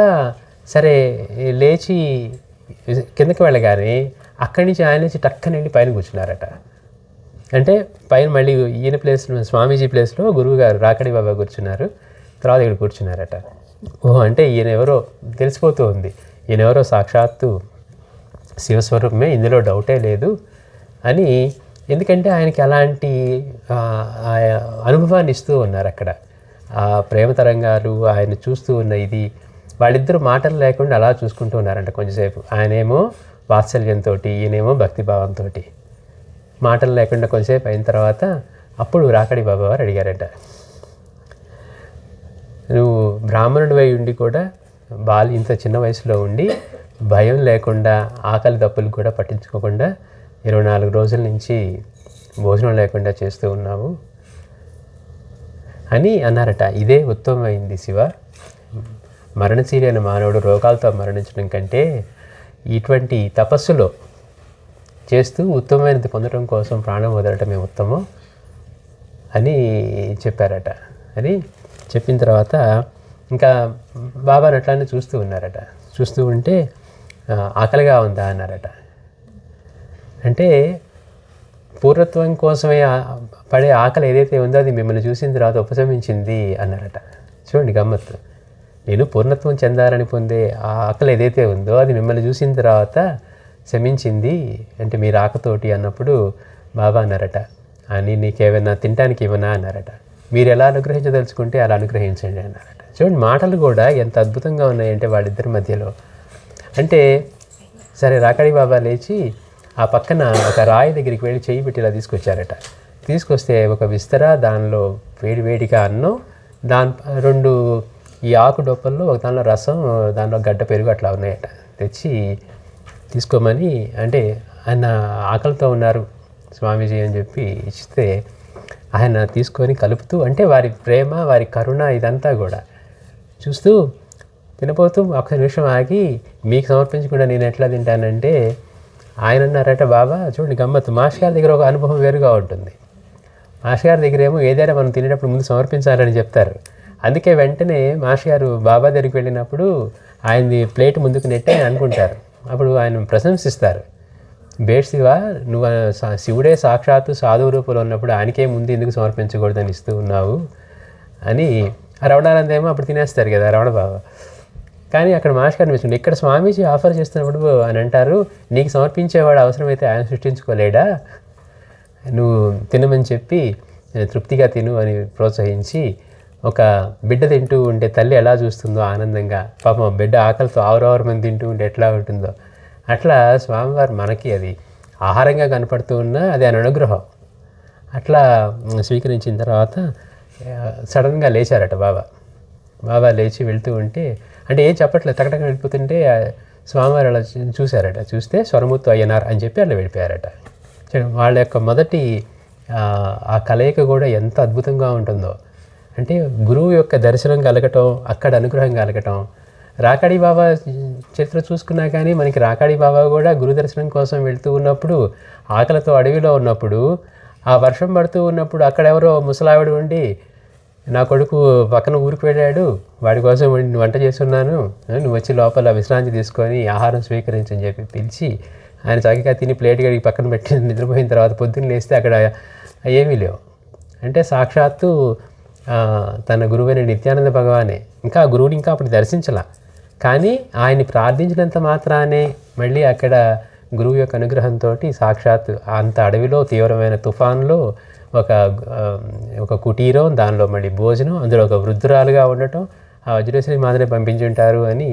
సరే లేచి కిందకి వెళ్ళగానే అక్కడి నుంచి ఆయన నుంచి టక్కన వెళ్ళి పైన కూర్చున్నారట. అంటే పైన మళ్ళీ ఈయన ప్లేస్లో స్వామీజీ ప్లేస్లో గురువుగారు రాకడి బాబా కూర్చున్నారు. తర్వాత ఇక్కడ కూర్చున్నారట. ఓహో, అంటే ఈయన ఎవరో తెలిసిపోతూ ఉంది, ఈయన ఎవరో సాక్షాత్తు శివస్వరూపమే, ఇందులో డౌటే లేదు అని. ఎందుకంటే ఆయనకి అలాంటి అనుభవాన్ని ఇస్తూ ఉన్నారు అక్కడ. ఆ ప్రేమ తరంగాలు ఆయన చూస్తూ ఉన్న ఇది, వాళ్ళిద్దరూ మాటలు లేకుండా అలా చూసుకుంటూ ఉన్నారంట కొంచెంసేపు. ఆయనేమో వాత్సల్యంతో, ఈయనేమో భక్తిభావంతో మాటలు లేకుండా కొంచెంసేపు అయిన తర్వాత అప్పుడు రాకడి బాబా వారు అడిగారట, నువ్వు బ్రాహ్మణుడివై ఉండి కూడా ఇంత చిన్న వయసులో ఉండి భయం లేకుండా ఆకలి దప్పులు కూడా పట్టించుకోకుండా 24 రోజుల నుంచి భోజనం లేకుండా చేస్తూ ఉన్నావు అని అన్నారట. ఇదే ఉత్తమమైంది శివ. మరణశీలైన మానవుడు రోగాలతో మరణించడం కంటే ఇటువంటి తపస్సులో చేస్తూ ఉత్తమమైనది పొందడం కోసం ప్రాణం వదలటమే ఉత్తమం అని చెప్పారట. అని చెప్పిన తర్వాత ఇంకా బాబాని అట్లానే చూస్తూ ఉన్నారట. చూస్తూ ఉంటే ఆకలిగా ఉందా అన్నారట. అంటే పూర్వత్వం కోసమే పడే ఆకలి ఏదైతే ఉందో అది మిమ్మల్ని చూసిన తర్వాత ఉపశమించింది అన్నారట. చూడండి గమ్మత్తు. నేను పూర్ణత్వం చెందాలని పొందే ఆ ఆకలి ఏదైతే ఉందో అది మిమ్మల్ని చూసిన తర్వాత శమించింది అంటే మీ రాకతోటి అన్నప్పుడు బాబా అన్నారట, అని నీకేమైనా తినడానికి ఇవ్వనా అన్నారట. మీరు ఎలా అనుగ్రహించదలుచుకుంటే అలా అనుగ్రహించండి అన్నారట. చూడండి మాటలు కూడా ఎంత అద్భుతంగా ఉన్నాయంటే వాళ్ళిద్దరి మధ్యలో. అంటే సరే రాకాడి బాబా లేచి ఆ పక్కన ఒక రాయి దగ్గరికి వెళ్ళి చెయ్యి పెట్టి ఇలా తీసుకొచ్చారట. తీసుకొస్తే ఒక విస్తర, దానిలో వేడివేడిగా అన్నం, రెండు ఈ ఆకు డొప్పల్లో ఒక దానిలో రసం, దానిలో గడ్డ పెరుగు అట్లా ఉన్నాయట. తెచ్చి తీసుకోమని అంటే ఆయన ఆకలితో ఉన్నారు స్వామీజీ అని చెప్పి ఇస్తే ఆయన తీసుకొని కలుపుతూ అంటే వారి ప్రేమ వారి కరుణ ఇదంతా కూడా చూస్తూ తినపోతూ ఒక్క నిమిషం ఆగి మీకు సమర్పించకుండా నేను ఎట్లా తింటానంటే ఆయన అన్నారట, బాబా చూడండి గమ్మత్తు, మాస్టర్ గారి దగ్గర ఒక అనుభవం వేరుగా ఉంటుంది. మాస్టర్ గారి దగ్గర ఏమో ఏదైనా మనం తినేటప్పుడు ముందు సమర్పించాలని చెప్తారు. అందుకే వెంటనే మాస్టర్ గారు బాబా దగ్గరికి వెళ్ళినప్పుడు ఆయనది ప్లేట్ ముందుకు నెట్టి అనుకుంటారు. అప్పుడు ఆయన ప్రశంసిస్తారు, బేట్ శివ, నువ్వు శివుడే సాక్షాత్తు సాధువు రూపంలో ఉన్నప్పుడు ఆయనకే ముందు ఎందుకు సమర్పించకూడదని ఇస్తూ ఉన్నావు అని. రమణానంద ఏమో అప్పుడు తినేస్తారు కదా రమణ బాబా. కానీ అక్కడ మాస్టర్ అనిపిస్తుంది, ఇక్కడ స్వామీజీ ఆఫర్ చేస్తున్నప్పుడు అని అంటారు, నీకు సమర్పించేవాడు అవసరమైతే ఆయన సృష్టించుకోలేడా, నువ్వు తినమని చెప్పి తృప్తిగా తిను అని ప్రోత్సహించి, ఒక బిడ్డ తింటూ ఉంటే తల్లి ఎలా చూస్తుందో ఆనందంగా, పాపం బిడ్డ ఆకలితో ఆవురావరు మంది తింటూ ఉంటే ఎట్లా ఉంటుందో అట్లా స్వామివారు మనకి అది ఆహారంగా కనపడుతూ ఉన్నా అది ఆయన అనుగ్రహం. అట్లా స్వీకరించిన తర్వాత సడన్గా లేచారట బాబా. బాబా లేచి వెళ్తూ ఉంటే అంటే ఏం చెప్పట్లేదు, టకటక వెళ్ళిపోతుంటే స్వామివారు అలా చూశారట. చూస్తే స్వరముత్తు అయ్యనార్ అని చెప్పి అలా వెళ్ళిపోయారట. వాళ్ళ యొక్క మొదటి ఆ కలయిక కూడా ఎంత అద్భుతంగా ఉంటుందో. అంటే గురువు యొక్క దర్శనం కలగటం, అక్కడ అనుగ్రహం కలగటం. రాకాడి బాబా చరిత్ర చూసుకున్నా కానీ మనకి రాకాడి బాబా కూడా గురు దర్శనం కోసం వెళ్తూ ఉన్నప్పుడు ఆకలితో అడవిలో ఉన్నప్పుడు ఆ వర్షం పడుతూ ఉన్నప్పుడు అక్కడెవరో ముసలావిడ ఉండి, నా కొడుకు పక్కన ఊరికి వెళ్ళాడు, వాడి కోసం వంట చేస్తున్నాను, నువ్వు వచ్చి లోపల విశ్రాంతి తీసుకొని ఆహారం స్వీకరించని చెప్పి పిలిచి ఆయన చక్కగా తిని ప్లేట్ గడికి పక్కన పెట్టి నిద్రపోయిన తర్వాత పొద్దున్న లేస్తే అక్కడ ఏమీ లేవు. అంటే సాక్షాత్తు తన గురువైన నిత్యానంద భగవానే. ఇంకా ఆ గురువుని ఇంకా అప్పుడు దర్శించలా, కానీ ఆయన్ని ప్రార్థించినంత మాత్రానే మళ్ళీ అక్కడ గురువు యొక్క అనుగ్రహంతో సాక్షాత్ అంత అడవిలో తీవ్రమైన తుఫాన్లో ఒక కుటీరం, దానిలో మళ్ళీ భోజనం, అందులో ఒక వృద్ధురాలుగా ఉండటం, ఆ వజ్రేశ్వరి మాదిరి పంపించుంటారు అని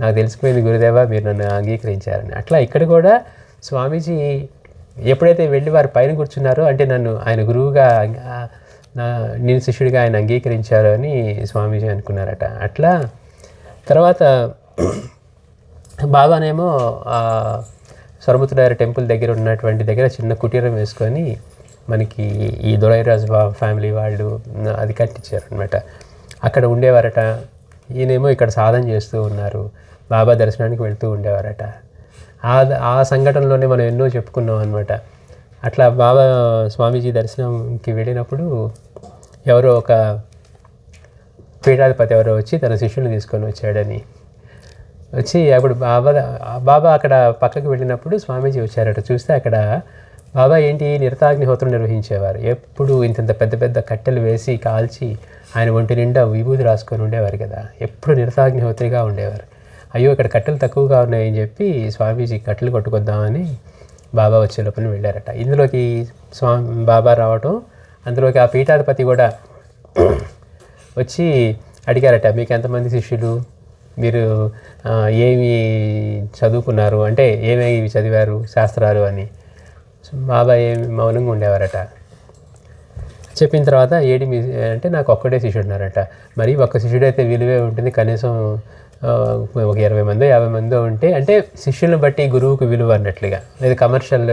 నాకు తెలిసిపోయింది గురుదేవా, మీరు నన్ను అంగీకరించారని. అట్లా ఇక్కడ కూడా స్వామీజీ ఎప్పుడైతే వెళ్ళి వారి పైన కూర్చున్నారో అంటే నన్ను ఆయన గురువుగా నేను శిష్యుడిగా ఆయన అంగీకరించారు అని స్వామీజీ అనుకున్నారట. అట్లా తర్వాత బాబానేమో స్వరముతుడారి టెంపుల్ దగ్గర ఉన్నటువంటి దగ్గర చిన్న కుటీరం వేసుకొని మనకి ఈ దొరైరాజు బాబా ఫ్యామిలీ వాళ్ళు అది కట్టించారు అనమాట. అక్కడ ఉండేవారట. ఈయనేమో ఇక్కడ సాధన చేస్తూ ఉన్నారు, బాబా దర్శనానికి వెళ్తూ ఉండేవారట. ఆ సంఘటనలోనే మనం ఎన్నో చెప్పుకున్నాం అనమాట. అట్లా బాబా స్వామీజీ దర్శనంకి వెళ్ళినప్పుడు ఎవరో ఒక పీఠాధిపతి ఎవరో వచ్చి తన శిష్యుని తీసుకొని వచ్చాడని వచ్చి అప్పుడు బాబా అక్కడ పక్కకి వెళ్ళినప్పుడు స్వామీజీ వచ్చారట. చూస్తే అక్కడ బాబా ఏంటి నిరతాగ్నిహోత్రం నిర్వహించేవారు. ఎప్పుడు ఇంత పెద్ద పెద్ద కట్టెలు వేసి కాల్చి ఆయన ఒంటి నిండా విభూతి రాసుకొని ఉండేవారు కదా, ఎప్పుడు నిరతాగ్నిహోత్రిగా ఉండేవారు. అయ్యో ఇక్కడ కట్టెలు తక్కువగా ఉన్నాయని చెప్పి స్వామీజీ కట్టెలు కొట్టుకొద్దామని బాబా వచ్చే లోపల వెళ్ళారట. ఇందులోకి బాబా రావటం, అందులోకి ఆ పీఠాధిపతి కూడా వచ్చి అడిగారట, మీకు ఎంతమంది శిష్యులు, మీరు ఏమి చదువుకున్నారు అంటే ఏమేమి చదివారు శాస్త్రాలు అని. బాబా ఏమి మౌనంగా ఉండేవారట. చెప్పిన తర్వాత ఏడి మీ అంటే నాకు ఒక్కడే శిష్యుడు ఉన్నారట. మరి ఒక్క శిష్యుడైతే విలువే ఉంటుంది, కనీసం ఒక 20 మందో 50 మందో ఉంటే అంటే శిష్యులను బట్టి గురువుకు విలువ అన్నట్లుగా. లేదా కమర్షియల్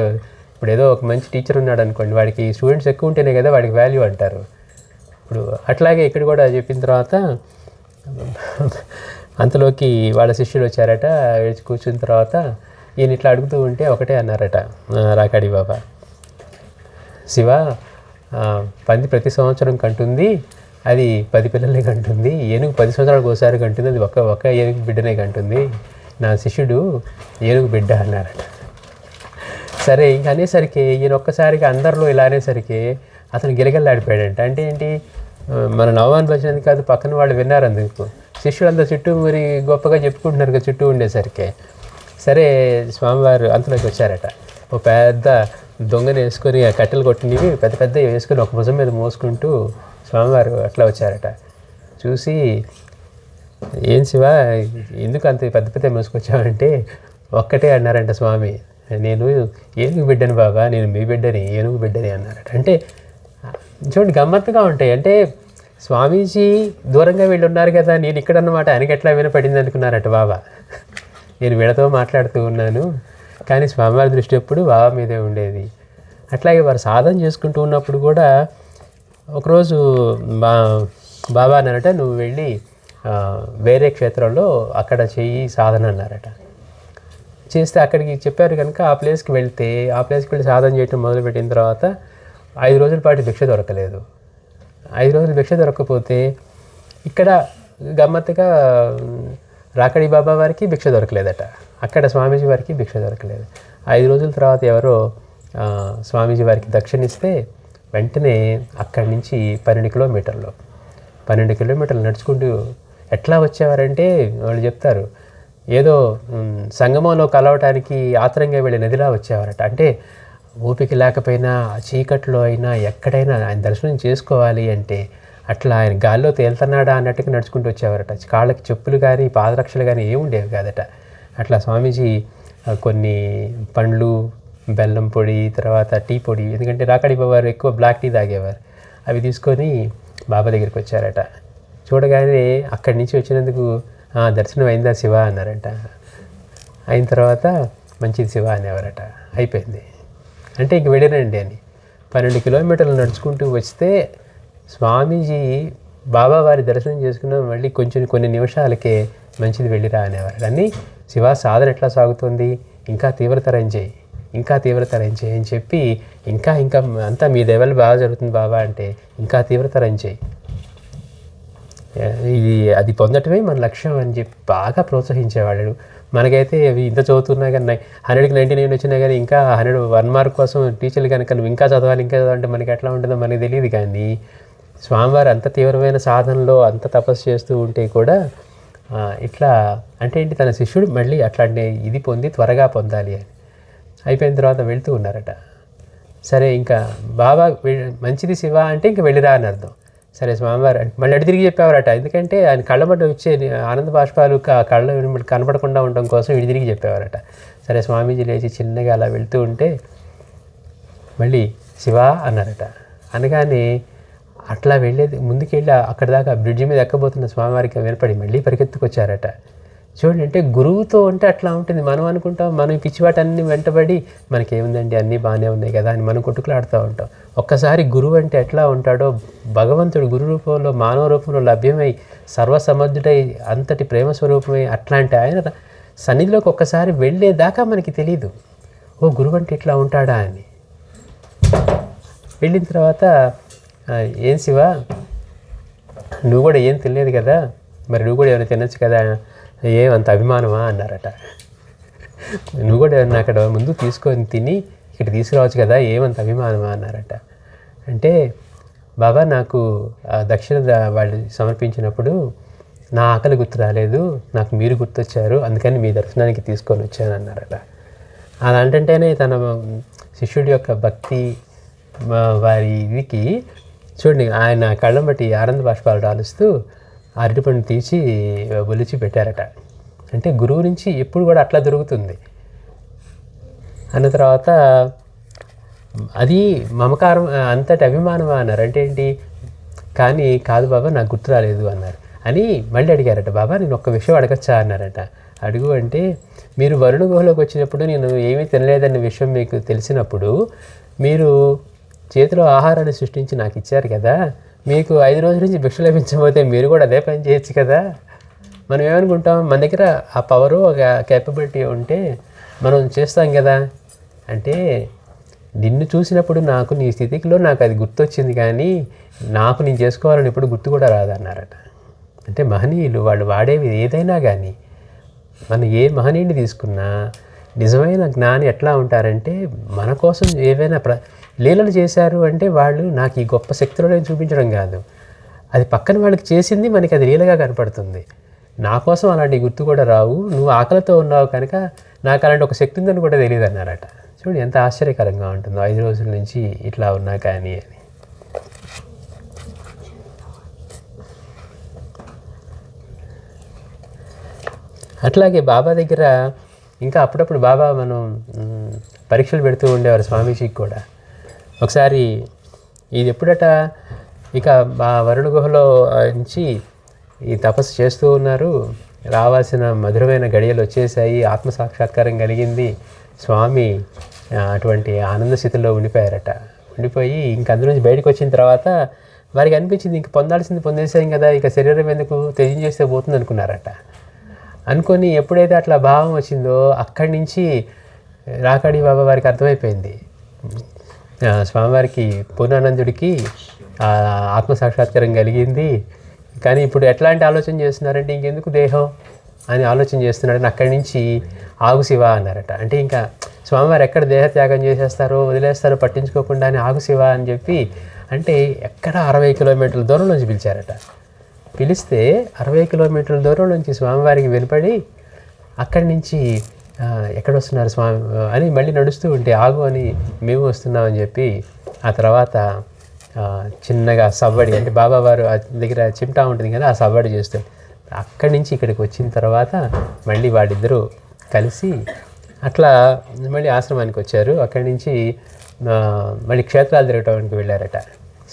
ఇప్పుడు ఏదో ఒక మంచి టీచర్ ఉన్నాడు అనుకోండి, వాడికి స్టూడెంట్స్ ఎక్కువ ఉంటేనే కదా వాడికి వాల్యూ అంటారు. ఇప్పుడు అట్లాగే ఇక్కడ కూడా చెప్పిన తర్వాత అంతలోకి వాళ్ళ శిష్యులు వచ్చారట. వేచి కూర్చున్న తర్వాత ఈయన ఇట్లా అడుగుతూ ఉంటే ఒకటే అన్నారట రాకాడి బాబా, శివ, పంది ప్రతి సంవత్సరం కంటుంది, అది 10 పిల్లల్ని కంటుంది. ఏనుగు 10 సంవత్సరాలకు ఒకసారి కంటుంది, అది ఒక్క ఏనుగు బిడ్డనే కంటుంది. నా శిష్యుడు ఏనుగు బిడ్డ అన్నారట. సరే ఇంక అనేసరికి ఈయన ఒక్కసారిగా అందరిలో ఇలా అనేసరికి అతను గిలగిల్లాడిపోయాడంట. అంటే ఏంటి, మన నవ్వాన్ని వచ్చినందుకు కాదు, పక్కన వాళ్ళు విన్నారు అందుకు. శిష్యులంతా చుట్టూ మరి గొప్పగా చెప్పుకుంటున్నారు కదా చుట్టూ ఉండేసరికి. సరే స్వామివారు అంతలోకి వచ్చారట. ఓ పెద్ద దొంగని వేసుకొని ఆ కట్టెలు కొట్టినవి పెద్ద పెద్ద వేసుకొని ఒక భుజం మీద మోసుకుంటూ స్వామివారు అట్లా వచ్చారట. చూసి ఏం శివ ఎందుకు అంత పెద్ద పెద్ద మోసుకొచ్చావంటే ఒక్కటే అన్నారంట స్వామి, నేను ఏనుగు బిడ్డని బాబా, నేను మీ బిడ్డని ఏనుగు బిడ్డని అన్నారట. అంటే చూడండి గమ్మత్తుగా ఉంటాయి. అంటే స్వామీజీ దూరంగా వీళ్ళు ఉన్నారు కదా, నేను ఇక్కడ అన్నమాట ఆయనకి ఎట్లా వినపడింది అనుకున్నారట బాబా. నేను వీళ్ళతో మాట్లాడుతూ ఉన్నాను కానీ స్వామివారి దృష్టి ఎప్పుడు బాబా మీదే ఉండేది. అట్లాగే వారు సాధన చేసుకుంటూ ఉన్నప్పుడు కూడా ఒకరోజు బాబా అన్నారట, నువ్వు వెళ్ళి వేరే క్షేత్రంలో అక్కడ చెయ్యి సాధన అన్నారట. చేస్తే అక్కడికి చెప్పారు కనుక ఆ ప్లేస్కి వెళ్తే ఆ ప్లేస్కి వెళ్ళి సాధన చేయటం మొదలుపెట్టిన తర్వాత 5 రోజుల పాటు భిక్ష దొరకలేదు. 5 రోజులు భిక్ష దొరకకపోతే ఇక్కడ గమ్మత్తుగా రాకడి బాబా వారికి భిక్ష దొరకలేదట, అక్కడ స్వామీజీ వారికి భిక్ష దొరకలేదు. 5 రోజుల తర్వాత ఎవరో స్వామీజీ వారికి దక్షిణిస్తే వెంటనే అక్కడి నుంచి 12 కిలోమీటర్లు నడుచుకుంటూ ఎట్లా వచ్చేవారంటే వాళ్ళు చెప్తారు, ఏదో సంగమంలో కలవటానికి ఆత్రంగా వెళ్ళే నదిలా వచ్చేవారట. అంటే ఓపిక లేకపోయినా చీకట్లో అయినా ఎక్కడైనా ఆయన దర్శనం చేసుకోవాలి అంటే అట్లా ఆయన గాల్లో తేలుతున్నాడా అన్నట్టుగా నడుచుకుంటూ వచ్చేవారట. కాళ్ళకి చెప్పులు కానీ పాదరక్షలు కానీ ఏమి ఉండేవి కాదట. అట్లా స్వామీజీ కొన్ని పండ్లు, బెల్లం పొడి, తర్వాత టీ పొడి, ఎందుకంటే రాకడి బాబారు ఎక్కువ బ్లాక్ టీ తాగేవారు, అవి తీసుకొని బాబా దగ్గరికి వచ్చారట. చూడగానే అక్కడి నుంచి వచ్చినందుకు దర్శనం అయిందా శివ అన్నారంట. అయిన తర్వాత మంచిది శివ అనేవారట. అయిపోయింది అంటే ఇంక వెళ్ళిరండి అని 12 కిలోమీటర్లు నడుచుకుంటూ వస్తే స్వామీజీ బాబా వారి దర్శనం చేసుకున్న మళ్ళీ కొన్ని నిమిషాలకే మంచిది వెళ్ళిరా అనేవారు. కానీ శివ సాధన ఎట్లా సాగుతుంది, ఇంకా తీవ్రతరం చేయి అని చెప్పి ఇంకా అంతా మీ దెవెలు బాగా జరుగుతుంది బాబా అంటే ఇంకా తీవ్రతరం చేయి, అది పొందటమే మన లక్ష్యం అని చెప్పి బాగా ప్రోత్సహించేవాళ్ళు. మనకైతే అవి ఇంత చదువుతున్నా కానీ 100కి 99 వచ్చినా కానీ ఇంకా 101 మార్క్ కోసం టీచర్లు కనుక నువ్వు ఇంకా చదవాలంటే మనకి ఎట్లా ఉంటుందో మనకి తెలియదు. కానీ స్వామివారు అంత తీవ్రమైన సాధనలో అంత తపస్సు చేస్తూ ఉంటే కూడా ఇట్లా అంటే ఏంటి, తన శిష్యుడు మళ్ళీ అట్లాంటి ఇది పొంది త్వరగా పొందాలి అని. అయిపోయిన తర్వాత వెళ్తూ ఉన్నారట. సరే ఇంకా బాబా మంచిది శివ అంటే ఇంక వెళ్ళిరా అని అర్థం. సరే స్వామివారు మళ్ళీ అడి తిరిగి చెప్పేవారట, ఎందుకంటే ఆయన కళ్ళమట వచ్చే ఆనంద బాష్పాలు కళ్ళ కనపడకుండా ఉండడం కోసం ఇడి తిరిగి చెప్పేవారట. సరే స్వామీజీ లేచి చిన్నగా అలా వెళ్తూ ఉంటే మళ్ళీ శివ అన్నారట. అనగానే అట్లా వెళ్ళేది ముందుకెళ్ళి అక్కడ దాకా బ్రిడ్జి మీద ఎక్కబోతున్న స్వామివారికి వినపడి మళ్ళీ పరిగెత్తుకొచ్చారట. చూడండి, అంటే గురువుతో అంటే అట్లా ఉంటుంది. మనం అనుకుంటాం మనం పిచ్చివాటన్నీ వెంటబడి మనకేముందండి అన్నీ బాగానే ఉన్నాయి కదా అని మనం కొట్టుకులాడుతూ ఉంటాం. ఒక్కసారి గురువు అంటే ఎట్లా ఉంటాడో భగవంతుడు గురు రూపంలో మానవ రూపంలో లభ్యమై సర్వసమర్థుడై అంతటి ప్రేమ స్వరూపమై అట్లాంటి ఆయన సన్నిధిలోకి ఒక్కసారి వెళ్ళేదాకా మనకి తెలీదు ఓ గురువు అంటే ఇట్లా ఉంటాడా అని. వెళ్ళిన తర్వాత ఏం శివ నువ్వు కూడా ఏం తినలేదు కదా, మరి నువ్వు కూడా ఏమైనా తినచ్చు కదా, ఏమంత అభిమానమా అన్నారట. నువ్వు కూడా ఏమన్నా అక్కడ ముందు తీసుకొని తిని ఇక్కడ తీసుకురావచ్చు కదా, ఏమంత అభిమానమా అన్నారట. అంటే బాబా నాకు దక్షిణ వాళ్ళు సమర్పించినప్పుడు నా ఆకలి గుర్తు రాలేదు, నాకు మీరు గుర్తొచ్చారు, అందుకని మీ దర్శనానికి తీసుకొని వచ్చాను అన్నారట. అలా అంటేనే తన శిష్యుడి యొక్క భక్తి వారి ఇదికి చూడండి ఆయన కళ్ళం బట్టి ఆనంద బాష్పాలు రాలుస్తూ అరటిపండు తీసి ఒలిచి పెట్టారట. అంటే గురువు నుంచి ఎప్పుడు కూడా అట్లా దొరుకుతుంది అన్న తర్వాత అది మమకారం అంతటి అభిమానమా అన్నారు. అంటే ఏంటి, కానీ కాదు బాబా నాకు గుర్తు రాలేదు అన్నారు అని మళ్ళీ అడిగారట. బాబా నేను ఒక్క విషయం అడగచ్చా అన్నారట. అడుగు అంటే మీరు వరుణ గుహలోకి వచ్చినప్పుడు నేను ఏమీ తినలేదన్న విషయం మీకు తెలిసినప్పుడు మీరు చేతిలో ఆహారాన్ని సృష్టించి నాకు ఇచ్చారు కదా, మీకు 5 రోజుల నుంచి భిక్ష లభించకపోతే మీరు కూడా అదే పని చేయొచ్చు కదా. మనం ఏమనుకుంటాం, మన దగ్గర ఆ పవరు ఒక కేపబిలిటీ ఉంటే మనం చేస్తాం కదా. అంటే నిన్ను చూసినప్పుడు నాకు నీ స్థితిలో నాకు అది గుర్తొచ్చింది, కానీ నాకు నేను చేసుకోవాలని ఎప్పుడు గుర్తు కూడా రాదన్నారట. అంటే మహనీయులు వాళ్ళు వాడేవి ఏదైనా కానీ మనం ఏ మహనీయుని తీసుకున్నా నిజమైన జ్ఞాని ఎట్లా ఉంటారంటే మన కోసం ఏవైనా లీలలు చేశారు అంటే వాళ్ళు నాకు ఈ గొప్ప శక్తులను చూపించడం కాదు, అది పక్కన వాళ్ళకి చేసింది మనకి అది లీలగా కనపడుతుంది. నా కోసం అలాంటి గుర్తు కూడా రావు, నువ్వు ఆకలితో ఉన్నావు కనుక నాకు అలాంటి ఒక శక్తి ఉందని కూడా తెలియదు అన్నారట. చూడు ఎంత ఆశ్చర్యకరంగా ఉంటుందో 5 రోజుల నుంచి ఇట్లా ఉన్నా కానీ అని. అట్లాగే బాబా దగ్గర ఇంకా అప్పుడప్పుడు బాబా మనం పరీక్షలు పెడుతూ ఉండేవారు స్వామీజీకి కూడా. ఒకసారి ఇది ఎప్పుడట, ఇక మా వరుణ గుహలో నుంచి ఈ తపస్సు చేస్తూ ఉన్నారు, రావాల్సిన మధురమైన గడియలు వచ్చేసాయి, ఆత్మసాక్షాత్కారం కలిగింది, స్వామి అటువంటి ఆనంద స్థితిలో ఉండిపోయారట. ఉండిపోయి ఇంక అందులో నుంచి బయటకు వచ్చిన తర్వాత వారికి అనిపించింది ఇంక పొందాల్సింది పొందేసాం కదా, ఇక శరీరం ఎందుకు త్యజించేస్తే పోతుంది అనుకున్నారట. అనుకొని ఎప్పుడైతే అట్లా భావం వచ్చిందో అక్కడి నుంచి రాకాడి బాబా వారికి అర్థమైపోయింది, స్వామివారికి పూర్ణానందుడికి ఆత్మసాక్షాత్కారం కలిగింది, కానీ ఇప్పుడు ఎట్లాంటి ఆలోచన చేస్తున్నారంటే ఇంకెందుకు దేహం అని ఆలోచన చేస్తున్నాడని అక్కడి నుంచి ఆగు శివ అన్నారట. అంటే ఇంకా స్వామివారు ఎక్కడ దేహత్యాగం చేసేస్తారో వదిలేస్తారో పట్టించుకోకుండా అని ఆగు శివ అని చెప్పి, అంటే ఎక్కడ 60 కిలోమీటర్ల దూరం నుంచి పిలిచారట. పిలిస్తే 60 కిలోమీటర్ల దూరం నుంచి స్వామివారికి వినపడి అక్కడి నుంచి ఎక్కడ వస్తున్నారు స్వామి అని మళ్ళీ నడుస్తూ ఉంటే ఆగు అని మేము వస్తున్నామని చెప్పి ఆ తర్వాత చిన్నగా సవ్వడి, అంటే బాబావారు దగ్గర చిమ్టా ఉంటుంది కదా, ఆ సవ్వడి చేస్తాడు. అక్కడి నుంచి ఇక్కడికి వచ్చిన తర్వాత మళ్ళీ వాళ్ళిద్దరూ కలిసి అట్లా మళ్ళీ ఆశ్రమానికి వచ్చారు. అక్కడి నుంచి మళ్ళీ క్షేత్రాలు తిరగటానికి వెళ్ళారట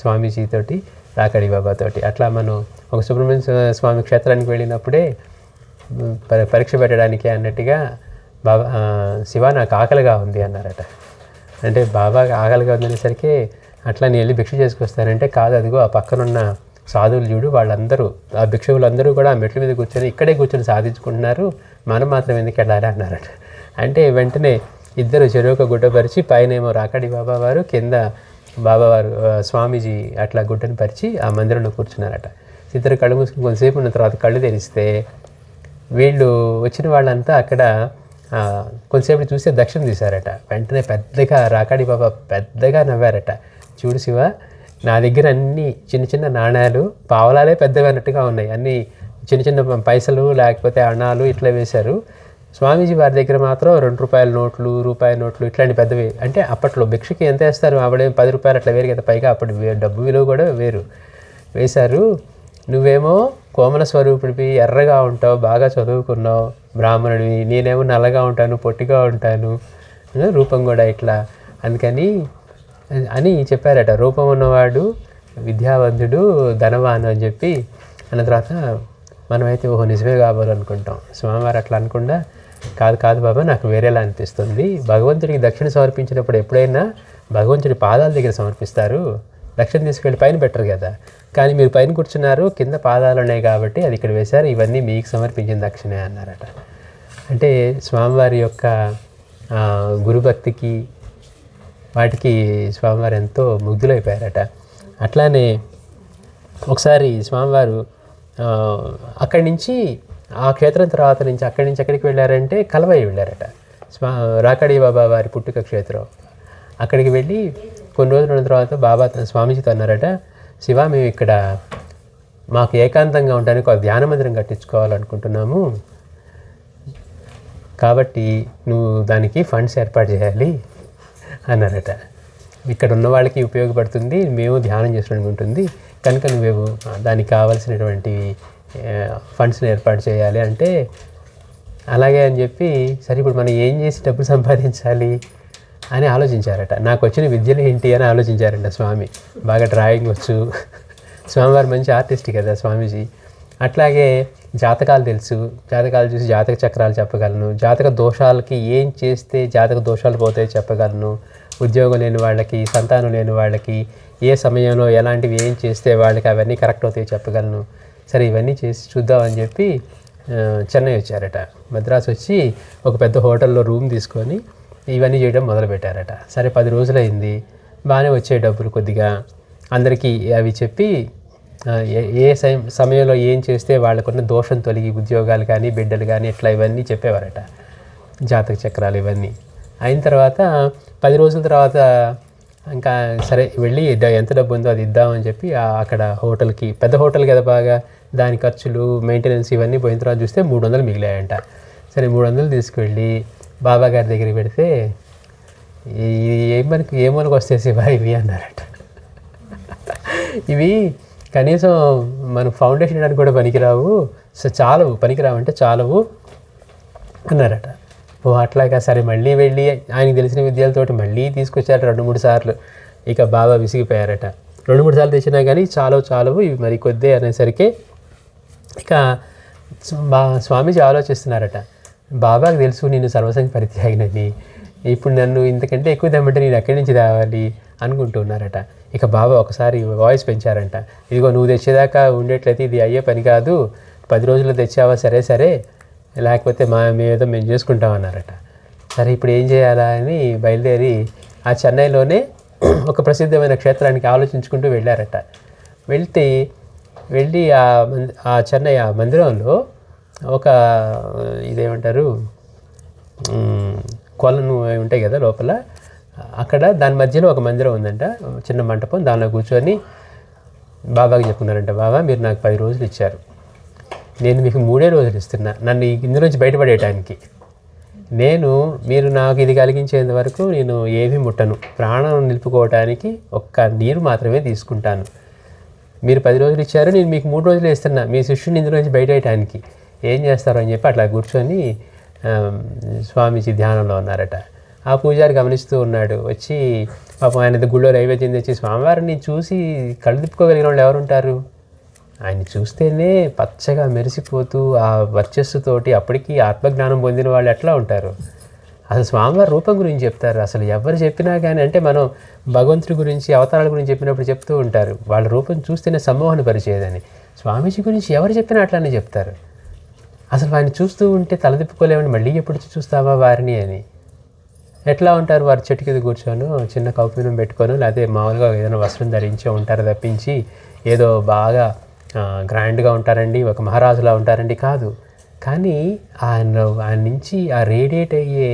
స్వామీజీతోటి, రాకాడి బాబాతోటి. అట్లా మనం ఒక సుబ్రహ్మణ్య స్వామి క్షేత్రానికి వెళ్ళినప్పుడే పరీక్ష పెట్టడానికి అన్నట్టుగా బాబా శివ నాకు ఆకలిగా ఉంది అన్నారట. అంటే బాబా ఆకలిగా ఉందనేసరికి అట్లా నేను వెళ్ళి భిక్ష చేసుకొస్తానంటే, కాదు అదిగో ఆ పక్కనున్న సాధువులు చూడు, వాళ్ళందరూ ఆ భిక్షువులందరూ కూడా ఆ మెట్ల మీద కూర్చొని ఇక్కడే కూర్చొని సాధించుకుంటున్నారు, మనం మాత్రం ఎందుకు వెళ్ళాలి అన్నారట. అంటే వెంటనే ఇద్దరు చెరువుక గుడ్డపరిచి, పైనేమో రాకాడి బాబా వారు, కింద బాబావారు స్వామీజీ అట్లా గుడ్డను పరిచి ఆ మందిరంలో కూర్చున్నారట. ఇద్దరు కళ్ళు మూసుకుని కొంతసేపు ఉన్న తర్వాత కళ్ళు తెరిస్తే వీళ్ళు వచ్చిన వాళ్ళంతా అక్కడ కొంతసేపు చూస్తే దక్షిణ తీశారట. వెంటనే పెద్దగా రాకాడి బాబా పెద్దగా నవ్వారట. చూడు శివ, నా దగ్గర అన్ని చిన్న చిన్న నాణ్యాలు పావలాలే పెద్దగా అన్నట్టుగా ఉన్నాయి, అన్నీ చిన్న చిన్న పైసలు లేకపోతే అణాలు ఇట్లా వేశారు. స్వామీజీ వారి దగ్గర మాత్రం ₹2 నోట్లు, రూపాయి నోట్లు ఇట్లాంటి పెద్దవి. అంటే అప్పట్లో భిక్షకి ఎంత వేస్తారు, ఆవిడ ₹10 అట్లా వేరు కదా, పైగా అప్పటి డబ్బు విలువ కూడా వేరు వేశారు. నువ్వేమో కోమల స్వరూపుడివి, ఎర్రగా ఉంటావు, బాగా చదువుకున్నావు, బ్రాహ్మణుడివి, నేనేమో నల్లగా ఉంటాను, పొట్టిగా ఉంటాను, రూపం కూడా ఇట్లా, అందుకని అని చెప్పారట. రూపం ఉన్నవాడు విద్యావంతుడు, ధనవాను అని చెప్పి అన్న తర్వాత మనమైతే ఓహో నిజమే కావాలనుకుంటాం. స్వామివారు అట్లా అనకుండా, కాదు కాదు బాబా, నాకు వేరేలా అనిపిస్తుంది, భగవంతుడికి దక్షిణ సమర్పించినప్పుడు ఎప్పుడైనా భగవంతుడి పాదాల దగ్గర సమర్పిస్తారు, దక్షిణ తీసుకెళ్ళి పైన పెట్టరు కదా, కానీ మీరు పైన కూర్చున్నారు, కింద పాదాలు ఉన్నాయి కాబట్టి అది ఇక్కడ వేశారు, ఇవన్నీ మీకు సమర్పించిన దక్షిణే అన్నారట. అంటే స్వామివారి యొక్క గురుభక్తికి వాటికి స్వామివారు ఎంతో ముగ్ధులైపోయారట. అట్లానే ఒకసారి స్వామివారు అక్కడి నుంచి ఆ క్షేత్రం తర్వాత నుంచి అక్కడి నుంచి ఎక్కడికి వెళ్ళారంటే కలవయ్య వెళ్ళారట. రాకాడి బాబా వారి పుట్టుక క్షేత్రం. అక్కడికి వెళ్ళి కొన్ని రోజులు ఉన్న తర్వాత బాబా స్వామీజీతో అన్నారట, శివ, మేము ఇక్కడ మాకు ఏకాంతంగా ఉండడానికి ఒక ధ్యాన మందిరం కట్టించుకోవాలనుకుంటున్నాము, కాబట్టి నువ్వు దానికి ఫండ్స్ ఏర్పాటు చేయాలి అన్నారట. ఇక్కడ ఉన్న వాళ్ళకి ఉపయోగపడుతుంది, మేము ధ్యానం చేసుకోవడానికి ఉంటుంది కనుక నువ్వు దానికి కావాల్సినటువంటి ఫండ్స్ని ఏర్పాటు చేయాలి అంటే, అలాగే అని చెప్పి, సరే ఇప్పుడు మనం ఏం చేసి డబ్బులు సంపాదించాలి అని ఆలోచించారట. నాకు వచ్చిన విద్యలు ఏంటి అని ఆలోచించారంట స్వామి. బాగా డ్రాయింగ్ వచ్చు, స్వామివారు మంచి ఆర్టిస్ట్ కదా స్వామీజీ. అట్లాగే జాతకాలు తెలుసు, జాతకాలు చూసి జాతక చక్రాలు చెప్పగలను, జాతక దోషాలకి ఏం చేస్తే జాతక దోషాలు పోతాయి చెప్పగలను, ఉద్యోగం లేని వాళ్ళకి, సంతానం లేని వాళ్ళకి ఏ సమయంలో ఎలాంటివి ఏం చేస్తే వాళ్ళకి అవన్నీ కరెక్ట్ అవుతాయి చెప్పగలను. సరే ఇవన్నీ చేసి చూద్దామని చెప్పి చెన్నై వచ్చారట. మద్రాసు వచ్చి ఒక పెద్ద హోటల్లో రూమ్ తీసుకొని ఇవన్నీ చేయడం మొదలుపెట్టారట. సరే 10 రోజులైంది, బాగానే వచ్చే డబ్బులు కొద్దిగా అందరికీ అవి చెప్పి ఏ సమయంలో ఏం చేస్తే వాళ్ళకున్న దోషం తొలగి ఉద్యోగాలు కానీ బిడ్డలు కానీ ఇట్లా ఇవన్నీ చెప్పేవారట, జాతక చక్రాలు ఇవన్నీ. అయిన తర్వాత 10 రోజుల తర్వాత ఇంకా సరే వెళ్ళి ఎంత డబ్బు ఉందో అది ఇద్దామని చెప్పి అక్కడ హోటల్కి, పెద్ద హోటల్ కదా బాగా, దాని ఖర్చులు మెయింటెనెన్స్ ఇవన్నీ పోయిన తర్వాత చూస్తే 300 మిగిలాయంట. సరే 300 తీసుకువెళ్ళి బాబా గారి దగ్గరికి పెడితే, ఏమనికి వస్తే శివ ఇవి అన్నారట. ఇవి కనీసం మనం ఫౌండేషన్ వేయడానికి కూడా పనికిరావు, చాలవు, పనికిరావు అంటే చాలవు అన్నారట. అట్లాగా సరే మళ్ళీ వెళ్ళి ఆయనకు తెలిసిన విద్యలతోటి మళ్ళీ తీసుకొచ్చారట 2-3 సార్లు. ఇక బాబా విసిగిపోయారట. 2-3 సార్లు తెచ్చినా కానీ చాలవు ఇవి మరి కొద్దే అనేసరికి ఇక స్వామీజీ ఆలోచిస్తున్నారట, బాబాకి తెలుసు నేను సర్వసంగ పరిత్యాగినని, ఇప్పుడు నన్ను ఇంతకంటే ఎక్కువ తెమ్మంటే నేను ఎక్కడి నుంచి తేవాలి అనుకుంటున్నారట. ఇక బాబా ఒకసారి వాయిస్ పెంచారంట, ఇదిగో నువ్వు తెచ్చేదాకా ఉండేట్లయితే ఇది అయ్యే పని కాదు, 10 రోజుల్లో తెచ్చావా సరే, లేకపోతే మేమేదో మేము చేసుకుంటామన్నారట. సరే ఇప్పుడు ఏం చేయాలా అని బయలుదేరి ఆ చెన్నైలోనే ఒక ప్రసిద్ధమైన క్షేత్రానికి ఆలోచించుకుంటూ వెళ్ళారట. వెళ్ళి ఆ చెన్నై ఆ మందిరంలో ఒక ఇదేమంటారు కొలను ఉంటాయి కదా లోపల, అక్కడ దాని మధ్యలో ఒక మందిరం ఉందంట, చిన్న మంటపం. దానిలో కూర్చొని బాబాకి చెప్పుకున్నారంట, బాబా మీరు నాకు 10 రోజులు ఇచ్చారు, నేను మీకు 3 రోజులు ఇస్తున్నా నన్ను ఇందులోంచి బయటపడేయటానికి. మీరు నాకు ఇది కలిగించేంత వరకు నేను ఏమీ ముట్టను, ప్రాణం నిలుపుకోవటానికి ఒక్క నీరు మాత్రమే తీసుకుంటాను. మీరు 10 రోజులు ఇచ్చారు, నేను మీకు 3 రోజులు ఇస్తున్నా మీ శిష్యుని ఇందులోంచి బయటేయటానికి, ఏం చేస్తారు అని చెప్పి అట్లా కూర్చొని స్వామీజీ ధ్యానంలో ఉన్నారట. ఆ పూజారి గమనిస్తూ ఉన్నాడు. వచ్చి పాపం ఆయన గుళ్ళో నైవేద్యం తెచ్చి, స్వామివారిని చూసి కళ్ళు తిప్పుకోగలిగిన వాళ్ళు ఎవరుంటారు? ఆయన చూస్తేనే పచ్చగా మెరిసిపోతూ ఆ వర్చస్సుతోటి అప్పటికీ ఆత్మజ్ఞానం పొందిన వాళ్ళు ఎట్లా ఉంటారు? అసలు స్వామివారి రూపం గురించి చెప్తారు. అసలు ఎవరు చెప్పినా కానీ, అంటే మనం భగవంతుడి గురించి అవతారాల గురించి చెప్పినప్పుడు చెప్తూ ఉంటారు, వాళ్ళ రూపం చూస్తేనే సమ్మోహన పరిచేదని. స్వామీజీ గురించి ఎవరు చెప్పినా అట్లానే చెప్తారు. అసలు వారిని చూస్తూ ఉంటే తలదిప్పుకోలేమని, మళ్ళీ ఎప్పుడు చూస్తావా వారిని అని. ఎట్లా ఉంటారు వారు? చెట్టు కింద కూర్చోను, చిన్న కౌపీనం పెట్టుకోను, లేకపోతే మామూలుగా ఏదైనా వస్త్రం ధరించి ఉంటారు తప్పించి ఏదో బాగా గ్రాండ్గా ఉంటారండి, ఒక మహారాజులా ఉంటారండి కాదు. కానీ ఆయన నుంచి ఆ రేడియేట్ అయ్యే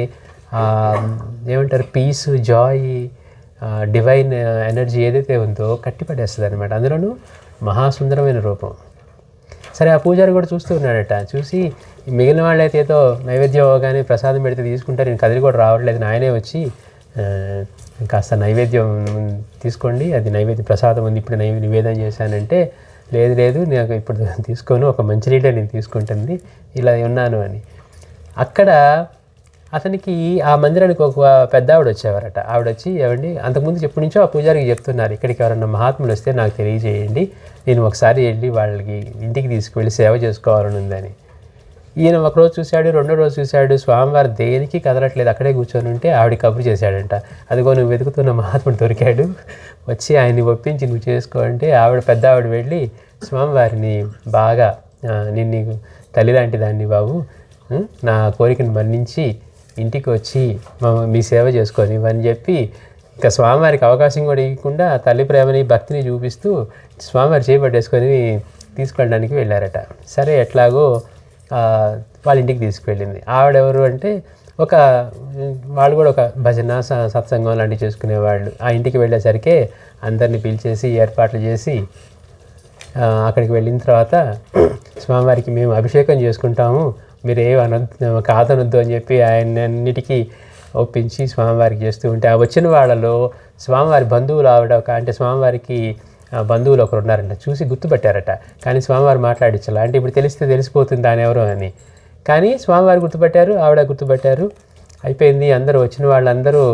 ఏమంటారు పీస్, జాయ్, డివైన్ ఎనర్జీ ఏదైతే ఉందో కట్టిపడేస్తుంది అనమాట. అందులోనూ మహాసుందరమైన రూపం. సరే ఆ పూజారి కూడా చూస్తూ ఉన్నాడట. చూసి మిగిలిన వాళ్ళైతే ఏదో నైవేద్యం అవగానే ప్రసాదం పెడితే తీసుకుంటారు, నేను కదిలి కూడా రావట్లేదు, ఆయనే వచ్చి కాస్త నైవేద్యం తీసుకోండి, అది నైవేద్య ప్రసాదం ఉంది, ఇప్పుడు నివేదన చేశానంటే, లేదు నాకు ఇప్పుడు తీసుకోను, ఒక మంచినీళ్ళే నేను తీసుకుంటుంది, ఇలా ఉన్నాను అని. అక్కడ అతనికి ఆ మందిరానికి ఒక పెద్ద ఆవిడ వచ్చేవారట. ఆవిడ వచ్చి, ఏమండి అంతకుముందు ఎప్పటి నుంచో ఆ పూజారికి చెప్తున్నారు, ఇక్కడికి ఎవరన్నా మహాత్ములు వస్తే నాకు తెలియజేయండి, నేను ఒకసారి వెళ్ళి వాళ్ళకి ఇంటికి తీసుకువెళ్ళి సేవ చేసుకోవాలని ఉందని. ఈయన ఒకరోజు చూశాడు, 2వ రోజు చూశాడు, స్వామివారు దేనికి కదలట్లేదు, అక్కడే కూర్చొని ఉంటే ఆవిడ కబురు చేశాడంట, అదిగో నువ్వు వెతుకుతున్న మహాత్ముడు దొరికాడు, వచ్చి ఆయన్ని ఒప్పించి నువ్వు చేసుకో అంటే, పెద్ద ఆవిడ వెళ్ళి స్వామివారిని బాగా, నేను నీకు తల్లి లాంటి దాన్ని బాబు, నా కోరికను మన్నించి ఇంటికి వచ్చి మీ సేవ చేసుకొని అని చెప్పి, ఇంకా స్వామివారికి అవకాశం కూడా ఇవ్వకుండా తల్లి ప్రేమని భక్తిని చూపిస్తూ స్వామివారి చేపట్టేసుకొని తీసుకెళ్ళడానికి వెళ్ళారట. సరే ఎట్లాగో వాళ్ళ ఇంటికి తీసుకువెళ్ళింది. ఆవిడెవరు అంటే వాళ్ళు కూడా ఒక భజన సత్సంగం లాంటివి చేసుకునేవాళ్ళు. ఆ ఇంటికి వెళ్ళేసరికి అందరినీ పిలిచేసి ఏర్పాట్లు చేసి అక్కడికి వెళ్ళిన తర్వాత స్వామివారికి మేము అభిషేకం చేసుకుంటాము, మీరు కాదనొద్దు అని చెప్పి ఆయనన్నిటికీ ఒప్పించి స్వామివారికి చేస్తూ ఉంటే, ఆ వచ్చిన వాళ్ళలో స్వామివారి బంధువులు అంటే స్వామివారికి బంధువులు ఒకరు ఉన్నారంట. చూసి గుర్తుపట్టారట, కానీ స్వామివారు మాట్లాడించాలి అంటే ఇప్పుడు తెలిసిపోతుంది ఆయన ఎవరో అని. కానీ స్వామివారు గుర్తుపట్టారు, ఆవిడ గుర్తుపట్టారు. అయిపోయింది. అందరూ వచ్చిన వాళ్ళందరూ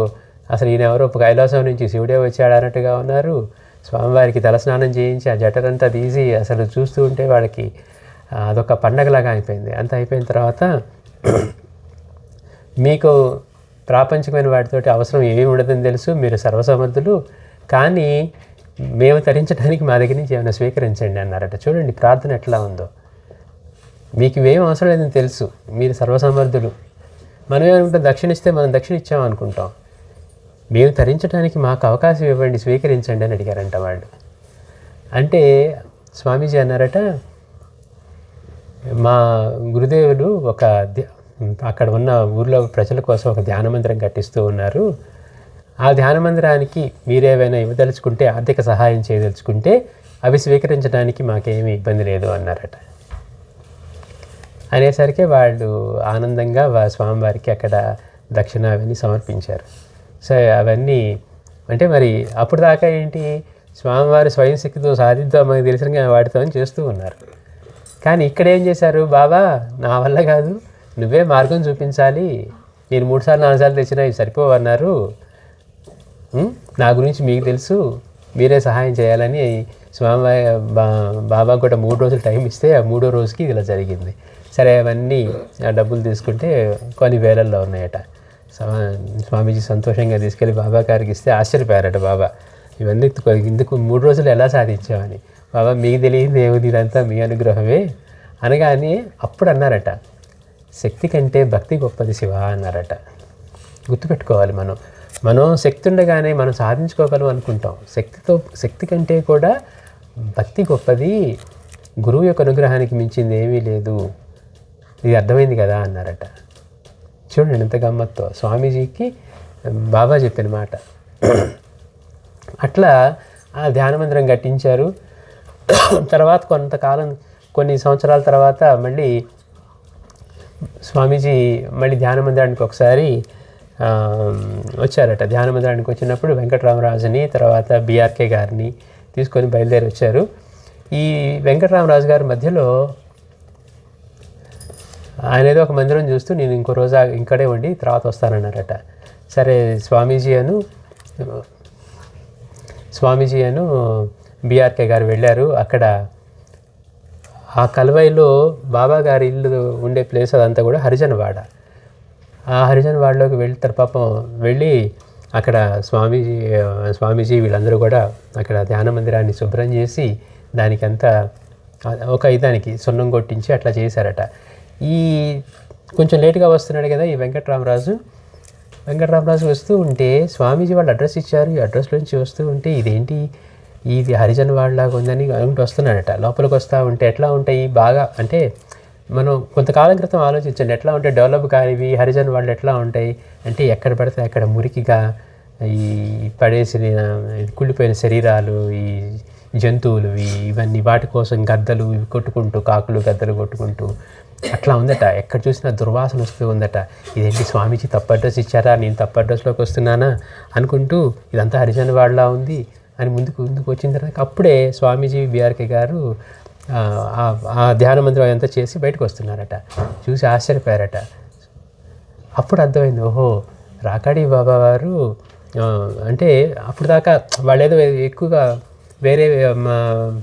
అసలు ఈయన ఎవరో కైలాసం నుంచి శివుడే వచ్చాడు అన్నట్టుగా ఉన్నారు. స్వామివారికి తలస్నానం చేయించి ఆ జటరంతా తీసి అసలు చూస్తూ ఉంటే వాళ్ళకి అదొక పండగలాగా అయిపోయింది. అంత అయిపోయిన తర్వాత, మీకు ప్రాపంచికమైన వాటితోటి అవసరం ఏమి ఉండదని తెలుసు, మీరు సర్వసమర్థులు, కానీ మేము తరించడానికి మా దగ్గర నుంచి ఏమైనా స్వీకరించండి అన్నారట. చూడండి ప్రార్థన ఎట్లా ఉందో. మీకు ఇవేం అవసరం లేదని తెలుసు, మీరు సర్వసమర్థులు, మనం ఏమనుకుంటాం, దక్షిణ ఇస్తే మనం దక్షిణ ఇచ్చామనుకుంటాం, మేము తరించడానికి మాకు అవకాశం ఇవ్వండి, స్వీకరించండి అని అడిగారంట వాళ్ళు. అంటే స్వామీజీ అన్నారట, మా గురుదేవులు అక్కడ ఉన్న ఊర్లో ప్రజల కోసం ఒక ధ్యాన మందిరం కట్టిస్తూ ఉన్నారు, ఆ ధ్యాన మందిరానికి మీరేమైనా ఇవ్వదలుచుకుంటే, ఆర్థిక సహాయం చేయదలుచుకుంటే అవి స్వీకరించడానికి మాకేమీ ఇబ్బంది లేదు అన్నారట. అనేసరికి వాళ్ళు ఆనందంగా స్వామివారికి అక్కడ దక్షిణ అవన్నీ సమర్పించారు. సో అవన్నీ అంటే మరి అప్పుడు దాకా ఏంటి, స్వామివారి స్వయం శక్తితో సాధిద్దాం మనకు తెలిసిన వాటితో చేస్తూ ఉన్నారు. కానీ ఇక్కడ ఏం చేశారు, బాబా నా వల్ల కాదు, నువ్వే మార్గం చూపించాలి, నేను 3 సార్లు 4 సార్లు తెచ్చినా ఇవి సరిపోవన్నారు, నా గురించి మీకు తెలుసు, మీరే సహాయం చేయాలని స్వామి బాబా కూడా 3 రోజులు టైం ఇస్తే ఆ 3వ రోజుకి ఇలా జరిగింది. సరే అవన్నీ డబ్బులు తీసుకుంటే కొన్ని వేలల్లో ఉన్నాయట. స్వామీజీ సంతోషంగా తీసుకెళ్ళి బాబా గారికి ఇస్తే ఆశ్చర్యపోయారట బాబా, ఇవన్నీ ఇందుకు 3 రోజులు ఎలా సాధించామని. బాబా మీకు తెలియదు ఏముంది, ఇదంతా మీ అనుగ్రహమే అనగానే అప్పుడు అన్నారట, శక్తి కంటే భక్తి గొప్పది శివ అన్నారట. గుర్తుపెట్టుకోవాలి, మనం శక్తి ఉండగానే మనం సాధించుకోగలం అనుకుంటాం. శక్తి కంటే కూడా భక్తి గొప్పది, గురువు యొక్క అనుగ్రహానికి మించింది ఏమీ లేదు, ఇది అర్థమైంది కదా అన్నారట. చూడండి ఎంత గమ్మత్తో స్వామీజీకి బాబా చెప్పిన మాట. అట్లా ఆ ధ్యాన మందిరం కట్టించారు. తర్వాత కొంతకాలం, కొన్ని సంవత్సరాల తర్వాత మళ్ళీ స్వామీజీ మళ్ళీ ధ్యాన మందిరానికి ఒకసారి వచ్చారట. ధ్యాన మందిరానికి వచ్చినప్పుడు వెంకటరామరాజుని, తర్వాత బిఆర్కే గారిని తీసుకొని బయలుదేరి వచ్చారు. ఈ వెంకటరామరాజు గారి మధ్యలో ఆయన ఏదో ఒక మందిరం చూస్తూ నేను ఇంకో రోజు ఇక్కడే ఉండి తర్వాత వస్తానన్నారట. సరే స్వామీజీ అను బిఆర్కే గారు వెళ్ళారు. అక్కడ ఆ కలువైలో బాబా గారి ఇల్లు ఉండే ప్లేస్ అదంతా కూడా హరిజనవాడ. ఆ హరిజనవాడలోకి వెళ్తారు పాపం. వెళ్ళి అక్కడ స్వామీజీ వీళ్ళందరూ కూడా అక్కడ ధ్యాన మందిరాన్ని శుభ్రం చేసి దానికంతా ఒక ఇదానికి సున్నం కొట్టించి అట్లా చేశారట. ఈ కొంచెం లేటుగా వస్తున్నాడు కదా ఈ వెంకటరామరాజు వస్తూ ఉంటే స్వామీజీ వాళ్ళు అడ్రస్ ఇచ్చారు. ఈ అడ్రస్లోంచి వస్తూ ఉంటే ఇదేంటి, ఇది హరిజన్ వాళ్ళలాగా ఉందని అనుకుంటూ వస్తున్నాడట. లోపలికి వస్తూ ఉంటే ఎట్లా ఉంటాయి బాగా అంటే మనం కొంతకాలం క్రితం ఆలోచించండి, ఎట్లా ఉంటాయి డెవలప్ కానివి హరిజన్ వాళ్ళు ఎట్లా ఉంటాయి అంటే ఎక్కడ పడితే అక్కడ మురికిగా ఈ పడేసిన కుళ్ళిపోయిన శరీరాలు, ఈ జంతువులు ఇవన్నీ వాటి కోసం గద్దలు ఇవి కొట్టుకుంటూ, కాకులు గద్దలు కొట్టుకుంటూ అట్లా ఉందట. ఎక్కడ చూసినా దుర్వాసన వస్తూ ఉందట. ఇదేంటి స్వామీజీ తప్పు అడ్రస్ ఇచ్చారా, నేను తప్పు అడ్రస్లోకి వస్తున్నానా అనుకుంటూ ఇదంతా హరిజన్ వాళ్ళలా ఉంది అని ముందుకు వచ్చిన తర్వాత అప్పుడే స్వామీజీ బిఆర్కే గారు ఆ ధ్యాన మందిరం అంతా చేసి బయటకు వస్తున్నారట. చూసి ఆశ్చర్యపోయారట. అప్పుడు అర్థమైంది, ఓహో రాకాడి బాబా వారు అంటే అప్పుడు దాకా వాళ్ళు ఏదో ఎక్కువగా వేరే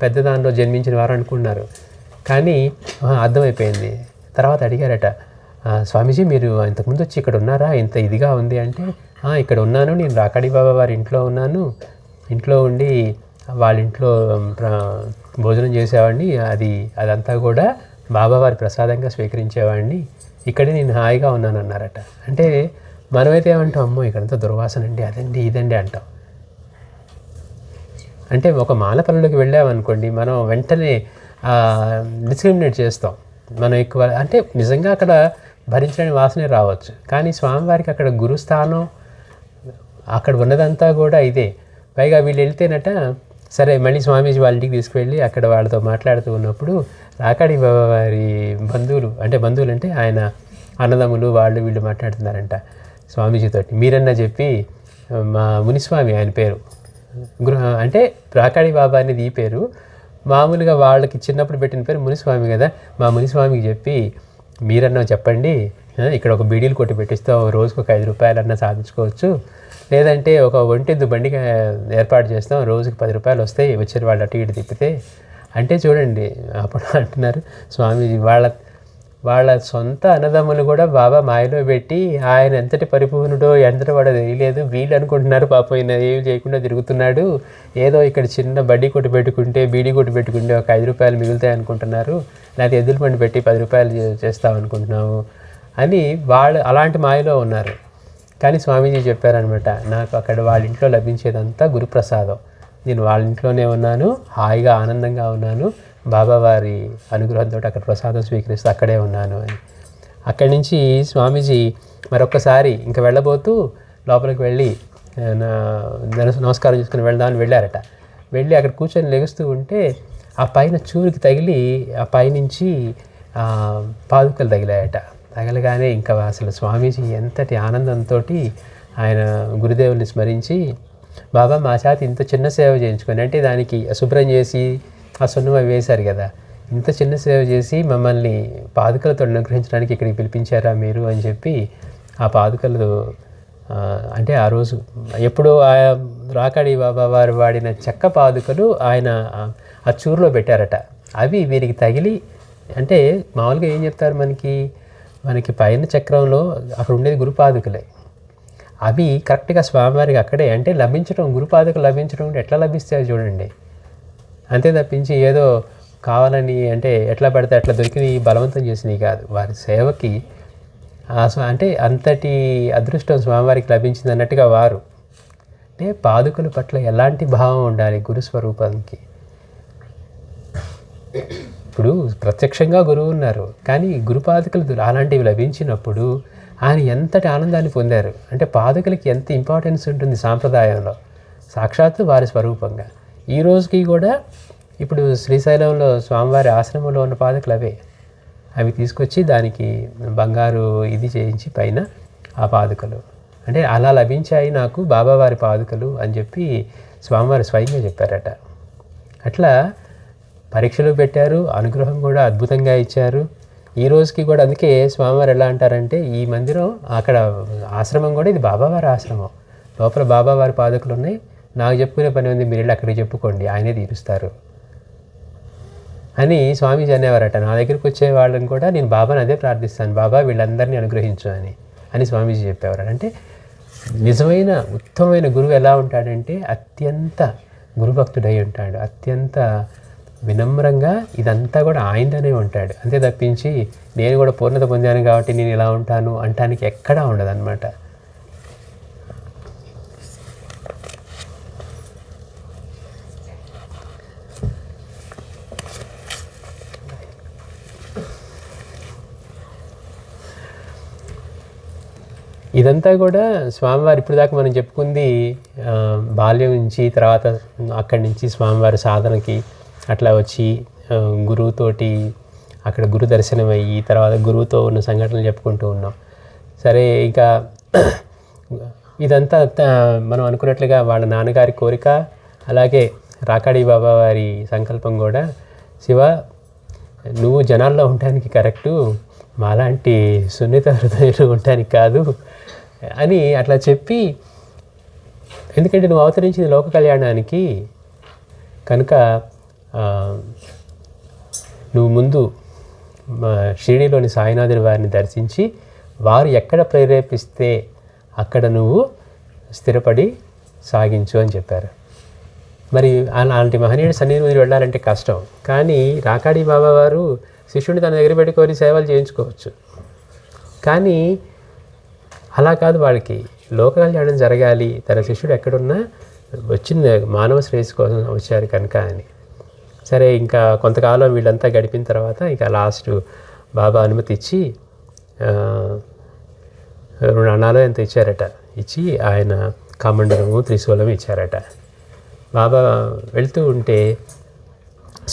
పెద్ద దానిలో జన్మించిన వారు అనుకున్నారు. కానీ అర్థమైపోయింది. తర్వాత అడిగారట, స్వామీజీ మీరు ఇంతకుముందు వచ్చి ఇక్కడ ఉన్నారా, ఇంత ఇదిగా ఉంది అంటే ఇక్కడ ఉన్నాను, నేను రాకాడి బాబా వారి ఇంట్లో ఉన్నాను, ఇంట్లో ఉండి వాళ్ళ ఇంట్లో భోజనం చేసేవాడిని, అదంతా కూడా బాబావారి ప్రసాదంగా స్వీకరించేవాడిని, ఇక్కడే నేను హాయిగా ఉన్నాను అన్నారట. అంటే మనమైతే ఏమంటాం, అమ్మో ఇక్కడంతా దుర్వాసన అండి, అదండి ఇదండి అంటాం. అంటే ఒక మాలపల్లిలోకి వెళ్ళామనుకోండి, మనం వెంటనే డిస్క్రిమినేట్ చేస్తాం. మనం ఎక్కువ అంటే నిజంగా అక్కడ భరించలేని వాసనే రావచ్చు, కానీ స్వామివారికి అక్కడ గురుస్థానం, అక్కడ ఉన్నదంతా కూడా ఇదే. పైగా వీళ్ళు వెళ్తేనట, సరే మళ్ళీ స్వామీజీ వాళ్ళ ఇంటికి తీసుకువెళ్ళి అక్కడ వాళ్ళతో మాట్లాడుతూ ఉన్నప్పుడు రాకాడి బాబా వారి బంధువులు అంటే ఆయన అన్నదమ్ములు వీళ్ళు మాట్లాడుతున్నారంట స్వామీజీతోటి. మీరన్నా చెప్పి మా మునిస్వామి ఆయన పేరు అంటే రాకాడి బాబా అనేది ఈ పేరు, మామూలుగా వాళ్ళకి చిన్నప్పుడు పెట్టిన పేరు మునిస్వామి కదా, మా మునిస్వామికి చెప్పి మీరన్నా చెప్పండి, ఇక్కడ ఒక బీడీలు కొట్టి పెట్టిస్తాం, రోజుకు ఒక 5 రూపాయలన్నా సాధించుకోవచ్చు, లేదంటే ఒక ఒంటెద్దు బండిగా ఏర్పాటు చేస్తాం, రోజుకి 10 రూపాయలు వస్తాయి, వచ్చిన వాళ్ళు అటు ఇటు తిప్పితే అంటే. చూడండి అప్పుడు అంటున్నారు స్వామీజీ వాళ్ళ సొంత అన్నదమ్ములు కూడా బాబా మాయలో పెట్టి ఆయన ఎంతటి పరిపూర్ణుడో ఎంతటి వాడో తెలియలేదు, వీళ్ళు అనుకుంటున్నారు పాపం ఈయన ఏమి చేయకుండా తిరుగుతున్నాడు, ఏదో ఇక్కడ చిన్న బడ్డీ కొట్టు పెట్టుకుంటే బీడీ కొట్టు పెట్టుకుంటే ఒక 5 రూపాయలు మిగులుతాయి అనుకుంటున్నారు, లేకపోతే ఎద్దుల బండి పెట్టి 10 రూపాయలు చేస్తాం అనుకుంటున్నాము అని వాళ్ళు అలాంటి మాయలో ఉన్నారు. కానీ స్వామీజీ చెప్పారనమాట, నాకు అక్కడ వాళ్ళ ఇంట్లో లభించేదంతా గురుప్రసాదం, నేను వాళ్ళ ఇంట్లోనే ఉన్నాను, హాయిగా ఆనందంగా ఉన్నాను, బాబావారి అనుగ్రహంతో అక్కడ ప్రసాదం స్వీకరిస్తూ అక్కడే ఉన్నాను అని. అక్కడి నుంచి స్వామీజీ మరొక్కసారి ఇంకా వెళ్ళబోతూ లోపలికి వెళ్ళి నమస్కారం చేసుకుని వెళ్దామని వెళ్ళారట. వెళ్ళి అక్కడ కూర్చొని లెగుస్తూ ఉంటే ఆ పైన చూరుకి తగిలి ఆ పైనుంచి పాదుకలు తగిలాయట. తగలగానే ఇంకా అసలు స్వామీజీ ఎంతటి ఆనందంతో ఆయన గురుదేవుల్ని స్మరించి, బాబా మా చేత ఇంత చిన్న సేవ చేయించుకొని, అంటే దానికి శుభ్రం చేసి ఆ సున్నం అవి వేశారు కదా, ఇంత చిన్న సేవ చేసి మమ్మల్ని పాదుకలతో అనుగ్రహించడానికి ఇక్కడికి పిలిపించారా మీరు అని చెప్పి ఆ పాదుకలు అంటే ఆ రోజు ఎప్పుడో రాకాడి బాబా వారు వాడిన చెక్క పాదుకలు ఆయన ఆ చూరులో పెట్టారట. అవి వీరికి తగిలి, అంటే మామూలుగా ఏం చెప్తారు మనకి పైన చక్రంలో అక్కడ ఉండేది గురుపాదుకలే, అవి కరెక్ట్గా స్వామివారికి అక్కడే అంటే లభించడం, గురుపాదుకలు లభించడం అంటే ఎట్లా లభిస్తాయో చూడండి. అంతే తప్పించి ఏదో కావాలని అంటే ఎట్లా పడితే అట్లా దొరికినవి బలవంతం చేసినవి కాదు. వారి సేవకి అంటే అంతటి అదృష్టం స్వామివారికి లభించింది అన్నట్టుగా వారు అంటే పాదుకల పట్ల ఎలాంటి భావం ఉండాలి గురుస్వరూపానికి. ఇప్పుడు ప్రత్యక్షంగా గురువు ఉన్నారు, కానీ గురుపాదుకలు అలాంటివి లభించినప్పుడు ఆయన ఎంతటి ఆనందాన్ని పొందారు. అంటే పాదుకలకి ఎంత ఇంపార్టెన్స్ ఉంటుంది సాంప్రదాయంలో, సాక్షాత్తు వారి స్వరూపంగా. ఈ రోజుకి కూడా ఇప్పుడు శ్రీశైలంలో స్వామివారి ఆశ్రమంలో ఉన్న పాదుకలు అవే. అవి తీసుకొచ్చి దానికి బంగారు ఇది చేయించి పైన ఆ పాదుకలు అంటే అలా లభించాయి నాకు బాబావారి పాదుకలు అని చెప్పి స్వామివారి స్వయంగా చెప్పారట. అట్లా పరీక్షలు పెట్టారు, అనుగ్రహం కూడా అద్భుతంగా ఇచ్చారు. ఈ రోజుకి కూడా అందుకే స్వామివారు ఎలా అంటారంటే, ఈ మందిరం అక్కడ ఆశ్రమం కూడా ఇది బాబావారి ఆశ్రమం, లోపల బాబావారి పాదుకలు ఉన్నాయి, నాకు చెప్పుకునే పని ఉంది, మీరు వెళ్ళి అక్కడికి చెప్పుకోండి, ఆయనే తీరుస్తారు అని స్వామీజీ అనేవారట. నా దగ్గరికి వచ్చే వాళ్ళని కూడా నేను బాబాని అదే ప్రార్థిస్తాను, బాబా వీళ్ళందరినీ అనుగ్రహించు అని స్వామీజీ చెప్పేవారు. అంటే నిజమైన ఉత్తమమైన గురువు ఎలా ఉంటాడంటే అత్యంత గురుభక్తుడై ఉంటాడు, అత్యంత వినమ్రంగా ఇదంతా కూడా ఆయననే ఉంటాడు. అంతే తప్పించి నేను కూడా పూర్ణత పొందాను కాబట్టి నేను ఇలా ఉంటాను అంటానికి ఎక్కడా ఉండదు అన్నమాట. ఇదంతా కూడా స్వామివారు ఇప్పుడు దాకా మనం చెప్పుకుంది బాల్యం నుంచి, తర్వాత అక్కడి నుంచి స్వామివారి సాధనకి అట్లా వచ్చి గురువుతోటి అక్కడ గురు దర్శనం అయ్యి తర్వాత గురువుతో ఉన్న సంఘటనలు చెప్పుకుంటూ ఉన్నాం. సరే, ఇంకా ఇదంతా మనం అనుకున్నట్లుగా వాళ్ళ నాన్నగారి కోరిక, అలాగే రాకాడి బాబా వారి సంకల్పం కూడా, శివ నువ్వు జనాల్లో ఉండడానికి కరెక్టు, మాలాంటి సున్నిత హృదయాలు ఉండడానికి కాదు అని అట్లా చెప్పి, ఎందుకంటే నువ్వు అవతరించింది లోక కళ్యాణానికి కనుక నువ్వు ముందు షిరిడీలోని సాయినాథుని వారిని దర్శించి వారు ఎక్కడ ప్రేరేపిస్తే అక్కడ నువ్వు స్థిరపడి సాగించు అని చెప్పారు. మరి అలాంటి మహనీయుడి సన్నిధి మీద వెళ్ళాలంటే కష్టం, కానీ రాకాడి బాబా వారు శిష్యుడిని తన దగ్గర పెట్టుకొని సేవలు చేయించుకోవచ్చు. కానీ అలా కాదు, వాళ్ళకి లోక కళ్యాణం జరగాలి, తన శిష్యుడు ఎక్కడున్నా వచ్చిన మానవ శ్రేయస్సు కోసం వచ్చారు కనుక అని. సరే, ఇంకా కొంతకాలం వీళ్ళంతా గడిపిన తర్వాత ఇంకా లాస్ట్ బాబా అనుమతి ఇచ్చి 2 అణాలు ఎంత ఇచ్చారట, ఇచ్చి ఆయన కమండలము త్రిశూలం ఇచ్చారట. బాబా వెళ్తూ ఉంటే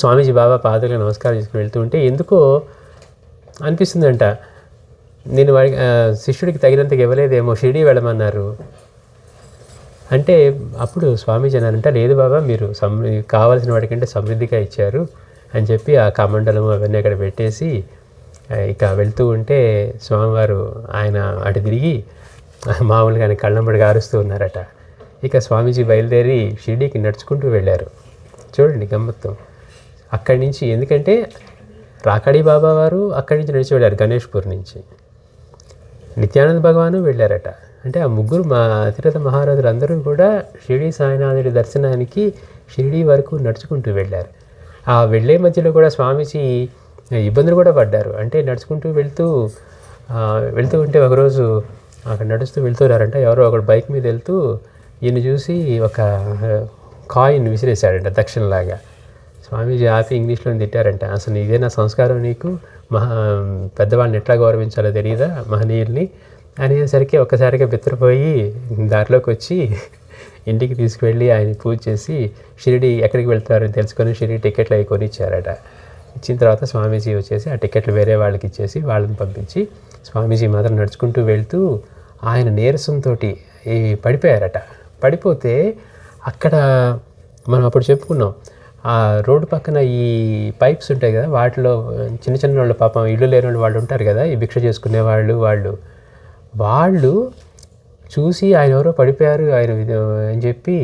స్వామీజీ బాబా పాదలకు నమస్కారం చేసుకుని వెళ్తూ ఉంటే ఎందుకో అనిపిస్తుందంట, నేను శిష్యుడికి తగినంతగా ఇవ్వలేదేమో, షిరిడీ వెళ్ళమన్నారు అంటే అప్పుడు స్వామీజీ అన్నారంట, లేదు బాబా మీరు కావాల్సిన వాటికంటే సమృద్ధిగా ఇచ్చారు అని చెప్పి ఆ కమండలము అవన్నీ అక్కడ పెట్టేసి ఇక వెళ్తూ ఉంటే స్వామివారు ఆయన అటు తిరిగి మామూలుగా కళ్ళంబడి గారుస్తూ ఉన్నారట. ఇక స్వామీజీ బయలుదేరి షిరిడీకి నడుచుకుంటూ వెళ్ళారు. చూడండి గమ్మత్తు. అక్కడి నుంచి, ఎందుకంటే రాకాడి బాబా వారు అక్కడి నుంచి నడిచి వెళ్ళారు, గణేష్పూర్ నుంచి. నిత్యానంద భగవాను వెళ్ళారట. అంటే ఆ ముగ్గురు మా అతిరథ మహారాజులు అందరూ కూడా షిరిడీ సాయినాథుడి దర్శనానికి షిరిడీ వరకు నడుచుకుంటూ వెళ్ళారు. ఆ వెళ్ళే మధ్యలో కూడా స్వామీజీ ఇబ్బందులు కూడా పడ్డారు. అంటే నడుచుకుంటూ వెళ్తూ ఉంటే ఒకరోజు అక్కడ నడుస్తూ వెళ్తున్నారంట, ఎవరో ఒకడు బైక్ మీద వెళ్తూ ఈయన చూసి ఒక కాయిన్ విసిరేశాడంట దక్షిణలాగా. స్వామీజీ ఆపి ఇంగ్లీష్లో తిట్టారంట, అసలు ఇదే నా సంస్కారం, నీకు పెద్దవాళ్ళని ఎట్లా గౌరవించాలో తెలియదా, మహనీయుల్ని అనేసరికి ఒక్కసారిగా బిత్తరపోయి దారిలోకి వచ్చి ఇంటికి తీసుకువెళ్ళి ఆయన పూజ చేసి షిరిడి ఎక్కడికి వెళ్తారని తెలుసుకొని షిరిడి టికెట్లు అవి కొనిచ్చారట. ఇచ్చిన తర్వాత స్వామీజీ వచ్చేసి ఆ టికెట్లు వేరే వాళ్ళకి ఇచ్చేసి వాళ్ళని పంపించి స్వామీజీ మాత్రం నడుచుకుంటూ వెళ్తూ ఆయన నీరసంతో పడిపోయారట. పడిపోతే అక్కడ మనం అప్పుడు చెప్పుకున్నాం, ఆ రోడ్డు పక్కన ఈ పైప్స్ ఉంటాయి కదా, వాటిలో చిన్న చిన్న వాళ్ళు పాపం ఇల్లు లేని వాళ్ళు ఉంటారు కదా, ఈ భిక్ష చేసుకునే వాళ్ళు చూసి ఆయన ఎవరో పడిపోయారు ఆయన అని చెప్పి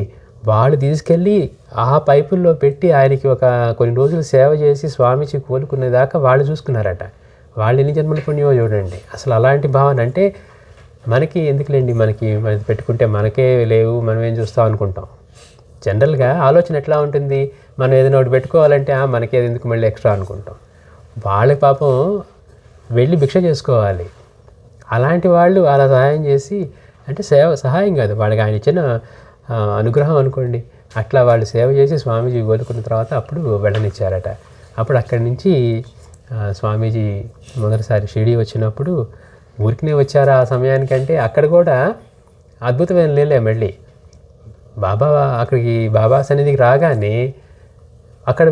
వాళ్ళు తీసుకెళ్ళి ఆ పైపుల్లో పెట్టి ఆయనకి కొన్ని రోజులు సేవ చేసి స్వామీజీ కోలుకునేదాకా వాళ్ళు చూసుకున్నారట. వాళ్ళు ఎన్ని జన్మల పుణ్యమో చూడండి. అసలు అలాంటి భావన అంటే మనకి ఎందుకులేండి, మనకి పెట్టుకుంటే మనకే లేవు, మనం ఏం చూస్తాం అనుకుంటాం. జనరల్గా ఆలోచన ఎట్లా ఉంటుంది, మనం ఏదైనా ఒకటి పెట్టుకోవాలంటే మనకేది ఎందుకు మళ్ళీ ఎక్స్ట్రా అనుకుంటాం. వాళ్ళకి పాపం వెళ్ళి భిక్ష చేసుకోవాలి. అలాంటి వాళ్ళు అలా సహాయం చేసి, అంటే సహాయం కాదు, వాళ్ళకి ఆయన ఇచ్చిన అనుగ్రహం అనుకోండి. అట్లా వాళ్ళు సేవ చేసి స్వామీజీ కోలుకున్న తర్వాత అప్పుడు వెళ్ళనిచ్చారట. అప్పుడు అక్కడి నుంచి స్వామీజీ మొదటిసారి షిరిడి వచ్చినప్పుడు ఊరికినే వచ్చారు ఆ సమయానికంటే అక్కడ కూడా అద్భుతమైన లేలే. మళ్ళీ అక్కడికి బాబా సన్నిధికి రాగానే అక్కడ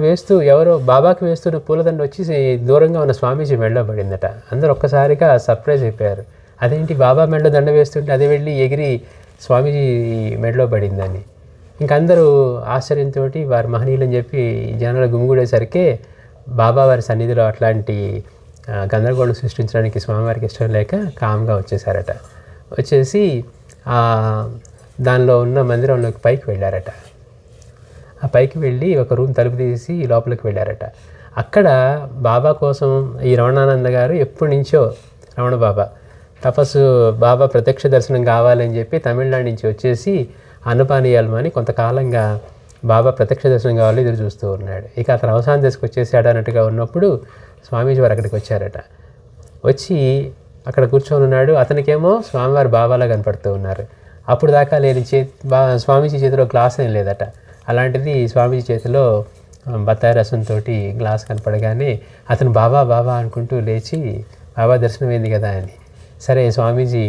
ఎవరో బాబాకి వేస్తున్న పూలదండ వచ్చి దూరంగా ఉన్న స్వామీజీ మెడలో పడిందట. అందరూ ఒక్కసారిగా సర్ప్రైజ్ అయిపోయారు. అదేంటి బాబా మెడలో దండ వేస్తుంటే అదే వెళ్ళి ఎగిరి స్వామీజీ మెడలో పడిందని. ఇంకందరూ ఆశ్చర్యంతో వారి మహనీయులని చెప్పి జనాలు గుమిగూడేసరికి బాబా వారి సన్నిధిలో అట్లాంటి గందరగోళం సృష్టించడానికి స్వామివారికి ఇష్టం లేక కామ్గా వచ్చేసారట. వచ్చేసి దానిలో ఉన్న మందిరంలోకి పైకి వెళ్ళారట. ఆ పైకి వెళ్ళి ఒక రూమ్ తలుపు తీసి లోపలికి వెళ్ళారట. అక్కడ బాబా కోసం ఈ రమణానంద గారు ఎప్పటి నుంచో రమణ బాబా బాబా ప్రత్యక్ష దర్శనం కావాలని చెప్పి తమిళనాడు నుంచి వచ్చేసి అన్నపానీయాలు అని కొంతకాలంగా బాబా ప్రత్యక్ష దర్శనం కావాలి ఎదురు చూస్తూ ఉన్నాడు. ఇక అతను అవసాన దశకు వచ్చేసాడు అన్నట్టుగా ఉన్నప్పుడు స్వామీజీ వారు అక్కడికి వచ్చారట. వచ్చి అక్కడ కూర్చొని ఉన్నాడు. అతనికేమో స్వామివారు బాబాలా కనపడుతూ ఉన్నారు. అప్పుడు దాకా లేని స్వామీజీ చేతిలో గ్లాస్ ఏం లేదట. అలాంటిది స్వామీజీ చేతిలో బత్తాయి రసంతో గ్లాస్ కనపడగానే అతను బాబా బాబా అనుకుంటూ లేచి బాబా దర్శనమైంది కదా అని సరే స్వామీజీ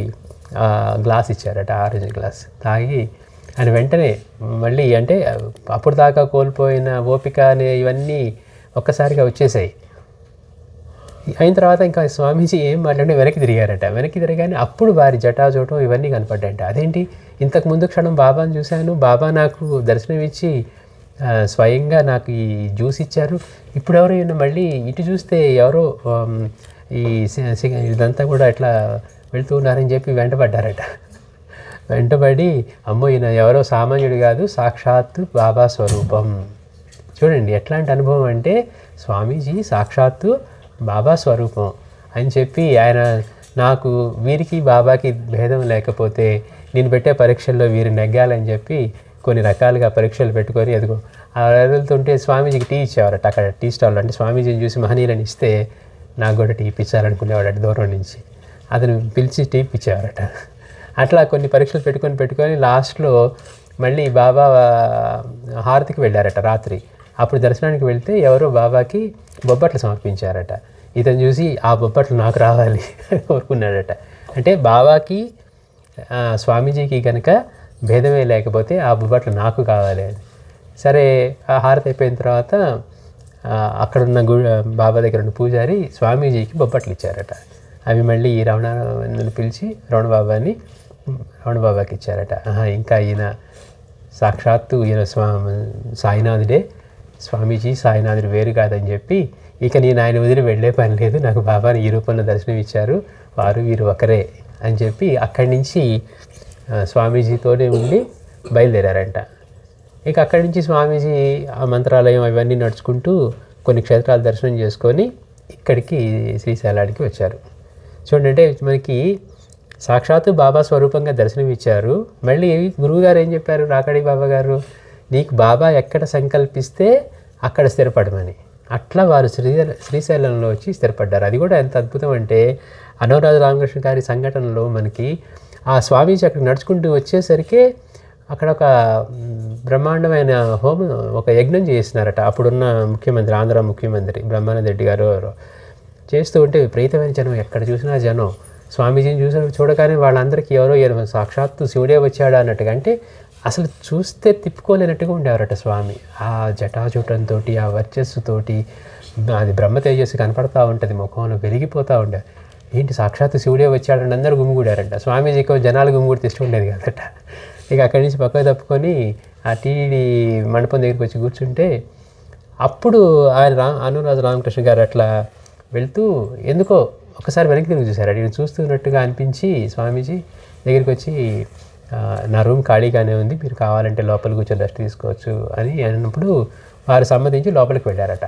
గ్లాస్ ఇచ్చారట, ఆరెంజ్ గ్లాస్ తాగి ఆయన వెంటనే మళ్ళీ అంటే అప్పుడు దాకా కోల్పోయిన ఓపిక అనే ఇవన్నీ ఒక్కసారిగా వచ్చేసాయి. అయిన తర్వాత ఇంకా స్వామీజీ ఏం మాట్లాడి వెనక్కి తిరిగారట. వెనక్కి తిరగానే అప్పుడు వారి జటాజోటం ఇవన్నీ కనపడ్డాయంట. అదేంటి, ఇంతకు ముందు క్షణం బాబాను చూశాను, బాబా నాకు దర్శనం ఇచ్చి స్వయంగా నాకు ఈ జ్యూస్ ఇచ్చారు, ఇప్పుడు ఎవరు ఈయన మళ్ళీ ఇటు చూస్తే ఎవరో ఈ ఇదంతా కూడా ఇట్లా వెళ్తూ ఉన్నారని చెప్పి వెంటబడ్డారట. వెంటబడి అమ్మో ఈయన ఎవరో సామాన్యుడు కాదు, సాక్షాత్తు బాబా స్వరూపం. చూడండి ఎట్లాంటి అనుభవం అంటే స్వామీజీ సాక్షాత్తు బాబా స్వరూపం అని చెప్పి ఆయన నాకు వీరికి బాబాకి భేదం లేకపోతే నేను పెట్టే పరీక్షల్లో వీరు నెగ్గాలని చెప్పి కొన్ని రకాలుగా పరీక్షలు పెట్టుకొని అదిగో ఆ వెళ్తుంటే స్వామీజీకి టీ ఇచ్చేవారట. అక్కడ టీ స్టాల్ అంటే స్వామీజీని చూసి మహనీయులని ఇస్తే నాకు కూడా టీ ఇప్పించాలనుకునేవాడట. దూరం నుంచి అతను పిలిచి టీ ఇప్పించేవారట. అట్లా కొన్ని పరీక్షలు పెట్టుకొని లాస్ట్లో మళ్ళీ బాబా హారతికి వెళ్ళారట రాత్రి. అప్పుడు దర్శనానికి వెళ్తే ఎవరో బాబాకి బొబ్బట్లు సమర్పించారట. ఇతను చూసి ఆ బొబ్బట్లు నాకు రావాలి కోరుకున్నాడట. అంటే బాబాకి స్వామీజీకి కనుక భేదమే లేకపోతే ఆ బొబ్బట్లు నాకు కావాలి అని. సరే ఆ హారతి అయిపోయిన తర్వాత అక్కడున్న బాబా దగ్గర ఉన్న పూజారి స్వామీజీకి బొబ్బట్లు ఇచ్చారట. అవి మళ్ళీ ఈ రమణని పిలిచి రమణ బాబాకి ఇచ్చారట. ఇంకా ఈయన సాక్షాత్తు ఈయన సాయినాథుడే, స్వామీజీ సాయినాథుడు వేరు కాదని చెప్పి ఇక నేను ఆయన వదిలి వెళ్ళే పని లేదు, నాకు బాబాని ఈ రూపంలో దర్శనం ఇచ్చారు, వీరు ఒకరే అని చెప్పి అక్కడి నుంచి స్వామీజీతోనే ఉండి బయలుదేరారంట. ఇక అక్కడి నుంచి స్వామీజీ ఆ మంత్రాలయం అవన్నీ నడుచుకుంటూ కొన్ని క్షేత్రాలు దర్శనం చేసుకొని ఇక్కడికి శ్రీశైలానికి వచ్చారు. చూడండి, అంటే మనకి సాక్షాత్తు బాబా స్వరూపంగా దర్శనం ఇచ్చారు. మళ్ళీ గురువుగారు ఏం చెప్పారు, రాకాడి బాబా గారు, నీకు బాబా ఎక్కడ సంకల్పిస్తే అక్కడ స్థిరపడమని. అట్లా వారు శ్రీశైలంలో వచ్చి స్థిరపడ్డారు. అది కూడా ఎంత అద్భుతం అంటే అనవరాజు రామకృష్ణ గారి సంఘటనలో మనకి ఆ స్వామీజీ అక్కడ నడుచుకుంటూ వచ్చేసరికి అక్కడ ఒక బ్రహ్మాండమైన హోమం, ఒక యజ్ఞం చేస్తున్నారట. అప్పుడున్న ముఖ్యమంత్రి, ఆంధ్ర ముఖ్యమంత్రి బ్రహ్మానంద రెడ్డి గారు చేస్తూ ఉంటే విపరీతమైన జనం, ఎక్కడ చూసినా జనం. స్వామీజీని చూడగానే వాళ్ళందరికీ ఎవరో సాక్షాత్తు శివుడే వచ్చాడు అన్నట్టుగా, అంటే అసలు చూస్తే తిప్పుకోలేనట్టుగా ఉండేవారట స్వామి. ఆ జటాజుటంతో, ఆ వర్చస్సుతోటి, అది బ్రహ్మ తేజస్సు కనపడతా ఉంటుంది, ముఖంలో వెలిగిపోతూ ఉండే. ఏంటి సాక్షాత్తు శివుడే వచ్చాడని అందరూ గుమిగూడారంట. స్వామీజీకి జనాలు గుమిగూడితే ఇష్టం ఉండేది కదట. ఇక అక్కడి నుంచి పక్కకు తప్పుకొని ఆ టీడీ మండపం దగ్గరికి వచ్చి కూర్చుంటే, అప్పుడు ఆయన అనురాధ రామకృష్ణ గారు అట్లా వెళ్తూ ఎందుకో ఒకసారి వెనక్కి తిరిగి చూశారు. నేను చూస్తున్నట్టుగా అనిపించి స్వామీజీ దగ్గరికి వచ్చి, నా రూమ్ ఖాళీగానే ఉంది, మీరు కావాలంటే లోపల కూర్చొని రెస్ట్ తీసుకోవచ్చు అని అన్నప్పుడు వారు సమ్మతించి లోపలికి వెళ్ళారట.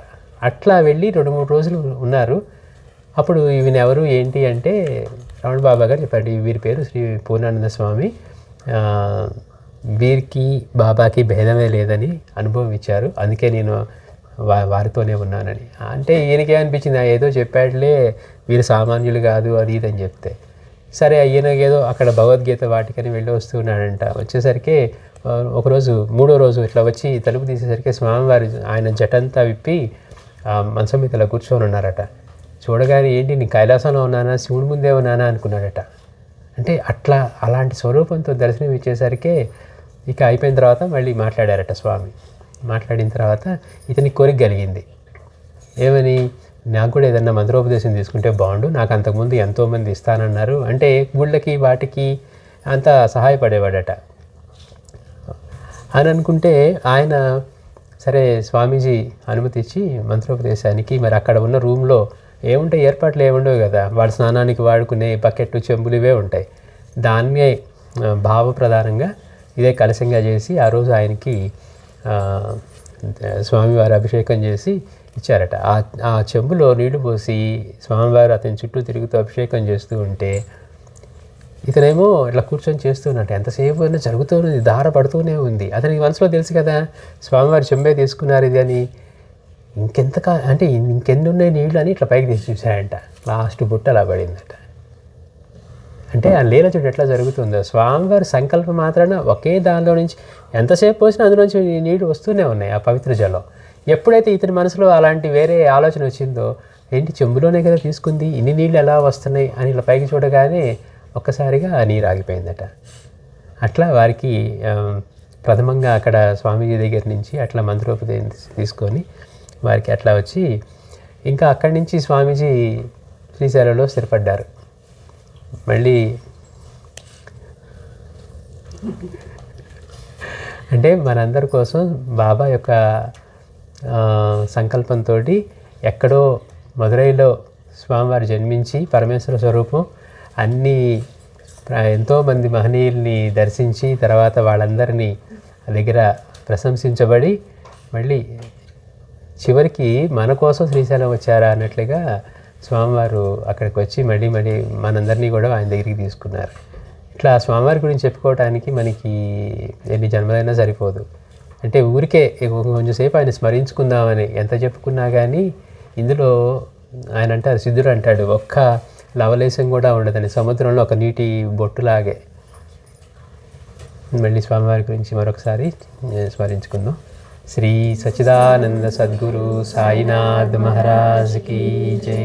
అట్లా వెళ్ళి 2-3 రోజులు ఉన్నారు. అప్పుడు ఈయన ఎవరు ఏంటి అంటే రమణ బాబా గారు చెప్పారు, వీరి పేరు శ్రీ పూర్ణానంద స్వామి, వీరికి బాబాకి భేదమే లేదని అనుభవం ఇచ్చారు, అందుకే నేను వారితోనే ఉన్నానని. అంటే ఈయనకేమనిపించింది, ఏదో చెప్పాడులే, వీరు సామాన్యులు కాదు అది ఇది అని చెప్తే. సరే ఈయనకేదో అక్కడ భగవద్గీత వాటికని వెళ్ళి వస్తున్నాడంట. వచ్చేసరికి ఒకరోజు 3వ రోజు ఇట్లా వచ్చి తలుపు తీసేసరికి స్వామివారి ఆయన జటంతా విప్పి మంచం మీద ఇలా కూర్చొని ఉన్నారట. చూడగానే ఏంటి నీ కైలాసంలో ఉన్నానా, శివుడి ముందే ఉన్నానా అనుకున్నాడట. అంటే అలాంటి స్వరూపంతో దర్శనం ఇచ్చేసరికి ఇక అయిపోయిన తర్వాత మళ్ళీ మాట్లాడారట స్వామి. మాట్లాడిన తర్వాత ఇతనికి కోరిక కలిగింది, ఏమని, నాకు కూడా ఏదన్నా మంత్రోపదేశం తీసుకుంటే బాగుండు, నాకు అంతకుముందు ఎంతోమంది ఇస్తానన్నారు, అంటే గుళ్ళకి వాటికి అంతా సహాయపడేవాడట అని అనుకుంటే, ఆయన సరే స్వామీజీ అనుమతి ఇచ్చి మంత్రోపదేశానికి, మరి అక్కడ ఉన్న రూమ్లో ఏముంటాయి, ఏర్పాట్లు ఏముండవు కదా, వాళ్ళ స్నానానికి వాడుకునే బకెట్లు చెంబులు ఇవే ఉంటాయి, దాన్నే భావ ప్రధానంగా ఇదే కలశంగా చేసి ఆ రోజు ఆయనకి స్వామివారి అభిషేకం చేసి ఇచ్చారట. ఆ చెంబులో నీళ్లు పోసి స్వామివారు అతని చుట్టూ తిరుగుతూ అభిషేకం చేస్తూ ఉంటే ఇతనేమో ఇట్లా కూర్చొని చేస్తున్నట్టు ఎంతసేపు అయినా జరుగుతూనే దార పడుతూనే ఉంది. అతనికి మనసులో తెలుసు కదా స్వామివారి చెంబే తీసుకున్నారు ఇది అని. అంటే ఇంకెన్ని ఉన్నాయి నీళ్ళు అని ఇట్లా పైకి తీసి చూశాడంట. లాస్ట్ బుట్ట అలా పడిందట. అంటే ఆ లీల చూడు ఎట్లా జరుగుతుందో, స్వామివారి సంకల్పం మాత్రాన ఒకే దానిలో నుంచి ఎంతసేపు పోసినా అందులోంచి నీళ్ళు వస్తూనే ఉన్నాయి, ఆ పవిత్ర జలం. ఎప్పుడైతే ఇతని మనసులో అలాంటి వేరే ఆలోచన వచ్చిందో, ఏంటి చెంబులోనే కదా తీసుకుంది, ఇన్ని నీళ్ళు ఎలా వస్తున్నాయి అని ఇలా పైకి చూడగానే ఒక్కసారిగా ఆ నీరు ఆగిపోయిందట. అట్లా వారికి ప్రథమంగా అక్కడ స్వామీజీ దగ్గర నుంచి అట్లా మంత్రోపదేశం తీసుకొని వారికి అట్లా వచ్చి, ఇంకా అక్కడి నుంచి స్వామీజీ శ్రీశైలంలో స్థిరపడ్డారు. మళ్ళీ అంటే మనందరి కోసం బాబా యొక్క సంకల్పంతో ఎక్కడో మదురైలో స్వామివారు జన్మించి పరమేశ్వర స్వరూపం ఎంతోమంది మహనీయుల్ని దర్శించి తర్వాత వాళ్ళందరినీ దగ్గర ప్రశంసించబడి మళ్ళీ చివరికి మన కోసం శ్రీశైలం వచ్చారా అన్నట్లుగా స్వామివారు అక్కడికి వచ్చి మళ్ళీ మనందరినీ కూడా ఆయన దగ్గరికి తీసుకున్నారు. ఇట్లా స్వామివారి గురించి చెప్పుకోవటానికి మనకి ఎన్ని జన్మలైనా సరిపోదు. అంటే ఊరికే కొంచెంసేపు ఆయన స్మరించుకుందామని ఎంత చెప్పుకున్నా కానీ ఇందులో ఆయన అంటారు, సిద్ధుడు అంటాడు, ఒక్క లవలేశం కూడా ఉండదని, సముద్రంలో ఒక నీటి బొట్టులాగే. మళ్ళీ స్వామివారి గురించి మరొకసారి స్మరించుకుందాం. శ్రీ సచ్చిదానంద సద్గురు సాయినాథ్ మహారాజ్ కీ జై.